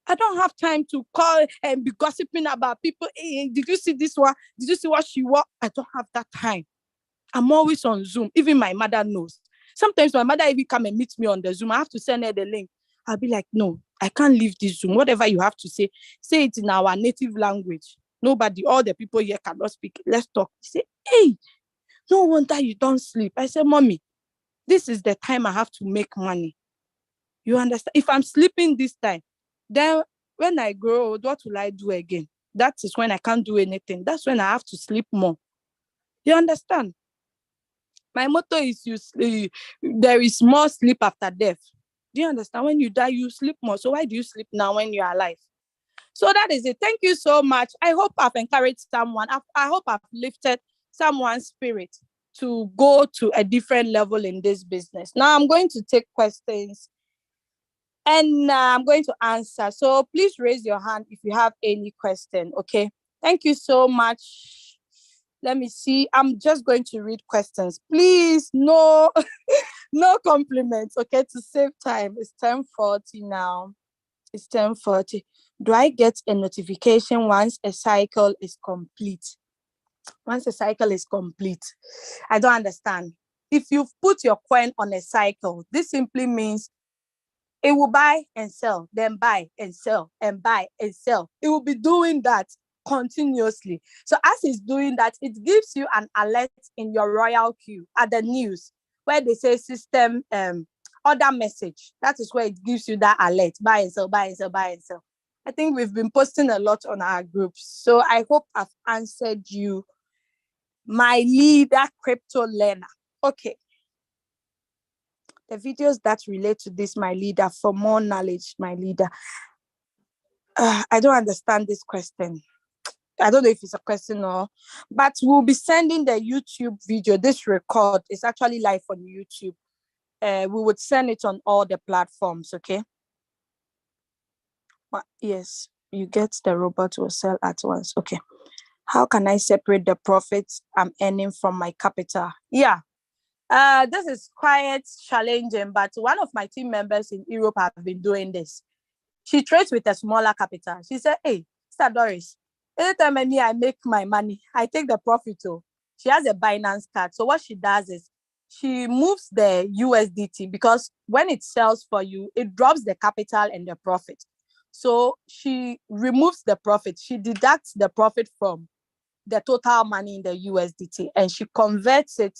I don't have time to call and be gossiping about people. Hey, did you see this one? Did you see what she wore? I don't have that time. I'm always on Zoom. Even my mother knows. Sometimes my mother even come and meet me on the Zoom. I have to send her the link. I'll be like, no, I can't leave this Zoom. Whatever you have to say it in our native language. Nobody, all the people here cannot speak. Let's talk. She say, hey, no wonder you don't sleep. I said, mommy, this is the time I have to make money. You understand? If I'm sleeping this time, then when I grow old, what will I do again? That is when I can't do anything. That's when I have to sleep more. You understand? My motto is there is more sleep after death. Do you understand? When you die, you sleep more. So why do you sleep now when you are alive? So that is it. Thank you so much. I hope I've encouraged someone. I hope I've lifted someone's spirit to go to a different level in this business. Now I'm going to take questions and I'm going to answer. So please raise your hand if you have any question. Okay. Thank you so much. Let me see. I'm just going to read questions. Please, no, no compliments, okay, to save time. It's 10:40 now. It's 10:40. Do I get a notification once a cycle is complete? Once a cycle is complete, I don't understand. If you've put your coin on a cycle, this simply means it will buy and sell, then buy and sell, and buy and sell. It will be doing that continuously. So as it's doing that, it gives you an alert in your Royalq at the news where they say system order message. That is where it gives you that alert. Buy and sell, buy and sell, buy and sell. I think we've been posting a lot on our groups. So I hope I've answered you, my leader crypto learner. Okay. The videos that relate to this, my leader, for more knowledge, my leader. I don't understand this question. I don't know if it's a question or, but we'll be sending the YouTube video. This record is actually live on YouTube. We would send it on all the platforms, okay? Yes, you get the robot will sell at once. Okay. How can I separate the profits I'm earning from my capital? Yeah. This is quite challenging, but one of my team members in Europe have been doing this. She trades with a smaller capital. She said, hey, Mr. Doris, anytime I make my money, I take the profit. Oh. She has a Binance card. So what she does is she moves the USDT because when it sells for you, it drops the capital and the profit. So she removes the profit. She deducts the profit from the total money in the USDT and she converts it.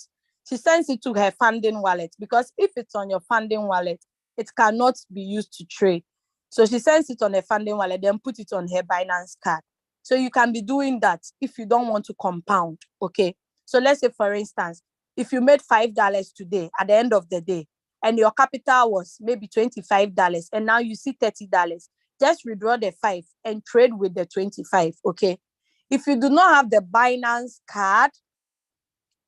She sends it to her funding wallet because if it's on your funding wallet, it cannot be used to trade. So she sends it on her funding wallet, then put it on her Binance card. So you can be doing that if you don't want to compound, okay? So let's say, for instance, if you made $5 today at the end of the day, and your capital was maybe $25, and now you see $30, just withdraw the 5 and trade with the 25, okay? If you do not have the Binance card,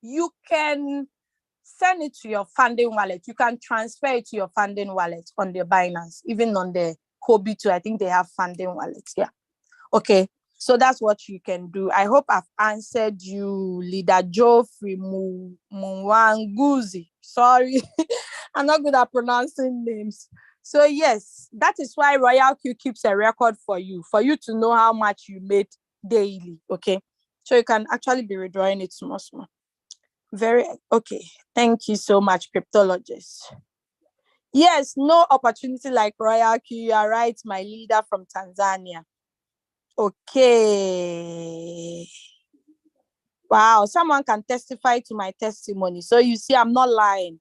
you can send it to your funding wallet. You can transfer it to your funding wallet on the Binance, even on the Hobby too. I think they have funding wallets. Yeah. Okay. So that's what you can do. I hope I've answered you, Leader Geoffrey Mwanguzi. Sorry, I'm not good at pronouncing names. So yes, that is why Royalq keeps a record for you to know how much you made daily. Okay. So you can actually be withdrawing it small. Very okay. Thank you so much, cryptologist. Yes, no opportunity like Royalq. You are right, my leader from Tanzania. Okay. Wow, someone can testify to my testimony. So you see, I'm not lying.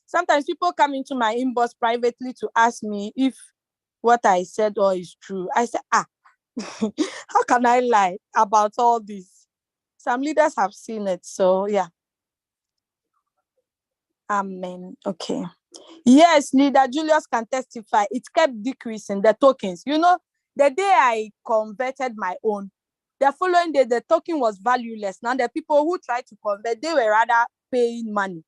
Sometimes people come into my inbox privately to ask me if what I said all is true. I say, how can I lie about all this? Some leaders have seen it. So yeah. Amen. Okay. Yes, Leader Julius can testify. It kept decreasing, the tokens. You know, the day I converted my own, the following day, the token was valueless. Now, the people who tried to convert, they were rather paying money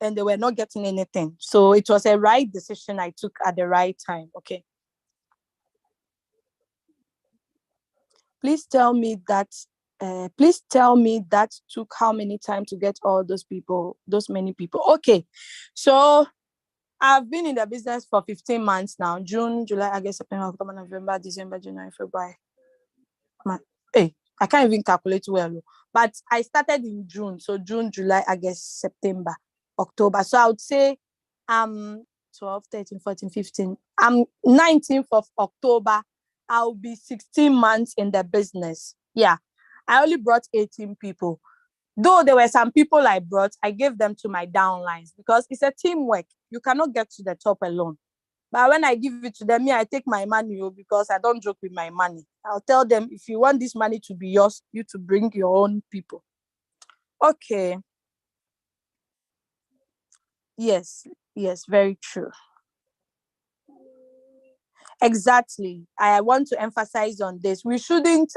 and they were not getting anything. So it was a right decision I took at the right time. Okay. Please tell me that took how many time to get all those many people. Okay. So I've been in the business for 15 months now. June, July, August, September, October, November, December, January, February. I can't even calculate well. But I started in June. So June, July, August, September, October. So I would say 12, 13, 14, 15. 19th of October. I'll be 16 months in the business. Yeah. I only brought 18 people. Though there were some people I brought, I gave them to my downlines because it's a teamwork. You cannot get to the top alone. But when I give it to them, I take my money because I don't joke with my money. I'll tell them, if you want this money to be yours, you to bring your own people. Okay. Yes, very true. Exactly. I want to emphasize on this. We shouldn't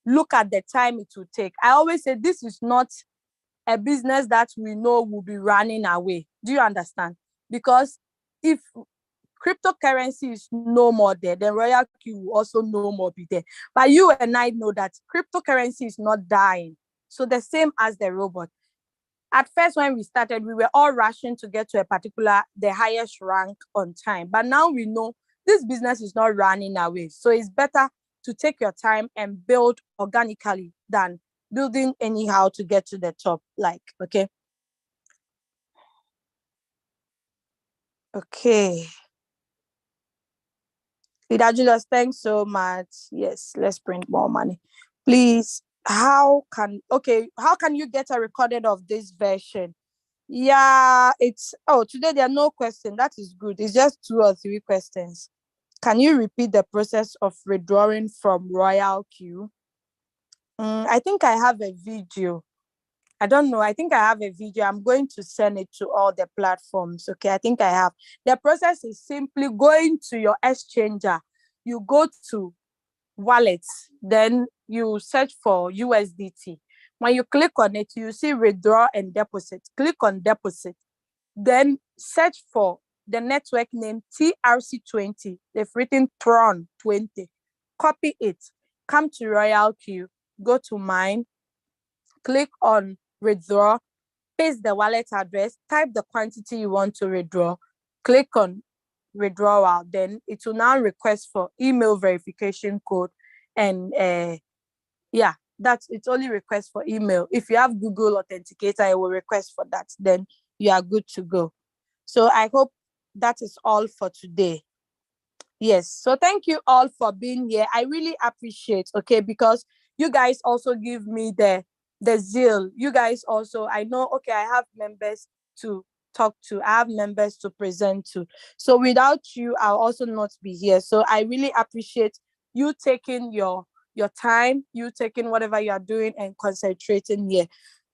look at the time it will take. I always say this is not a business that we know will be running away. Do you understand? Because if cryptocurrency is no more there, then Royalq will also no more be there. But you and I know that cryptocurrency is not dying. So the same as the robot. At first, when we started, we were all rushing to get to the highest rank on time. But now we know this business is not running away. So it's better to take your time and build organically than building anyhow to get to the top. Okay. Okay. Leader Julius, thanks so much. Yes, let's print more money. Please, how can you get a recorded of this version? Yeah, today there are no questions. That is good. It's just 2 or 3 questions. Can you repeat the process of withdrawing from Royalq? I think I have a video. I don't know. I think I have a video. I'm going to send it to all the platforms. Okay, I think I have. The process is simply going to your exchanger. You go to wallets, then you search for USDT. When you click on it, you see withdraw and deposit. Click on deposit. Then search for the network name TRC20. They've written Tron 20. Copy it. Come to Royalq. Go to mine. Click on withdraw. Paste the wallet address. Type the quantity you want to withdraw. Click on withdrawal. Then it will now request for email verification code. And it's only request for email. If you have Google Authenticator, it will request for that. Then you are good to go. So I hope that is all for today. Yes. So thank you all for being here. I really appreciate, okay, because you guys also give me the zeal. You guys also, I know, okay, I have members to talk to. I have members to present to. So without you, I'll also not be here. So I really appreciate you taking your time, you taking whatever you are doing and concentrating here.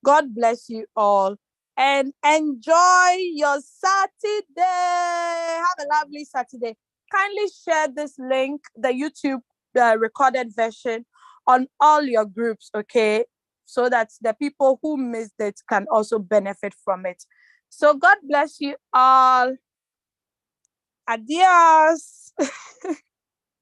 God bless you all and enjoy your Saturday. Have a lovely Saturday. Kindly share this link, the YouTube recorded version, on all your groups, okay? So that the people who missed it can also benefit from it. So God bless you all. Adios.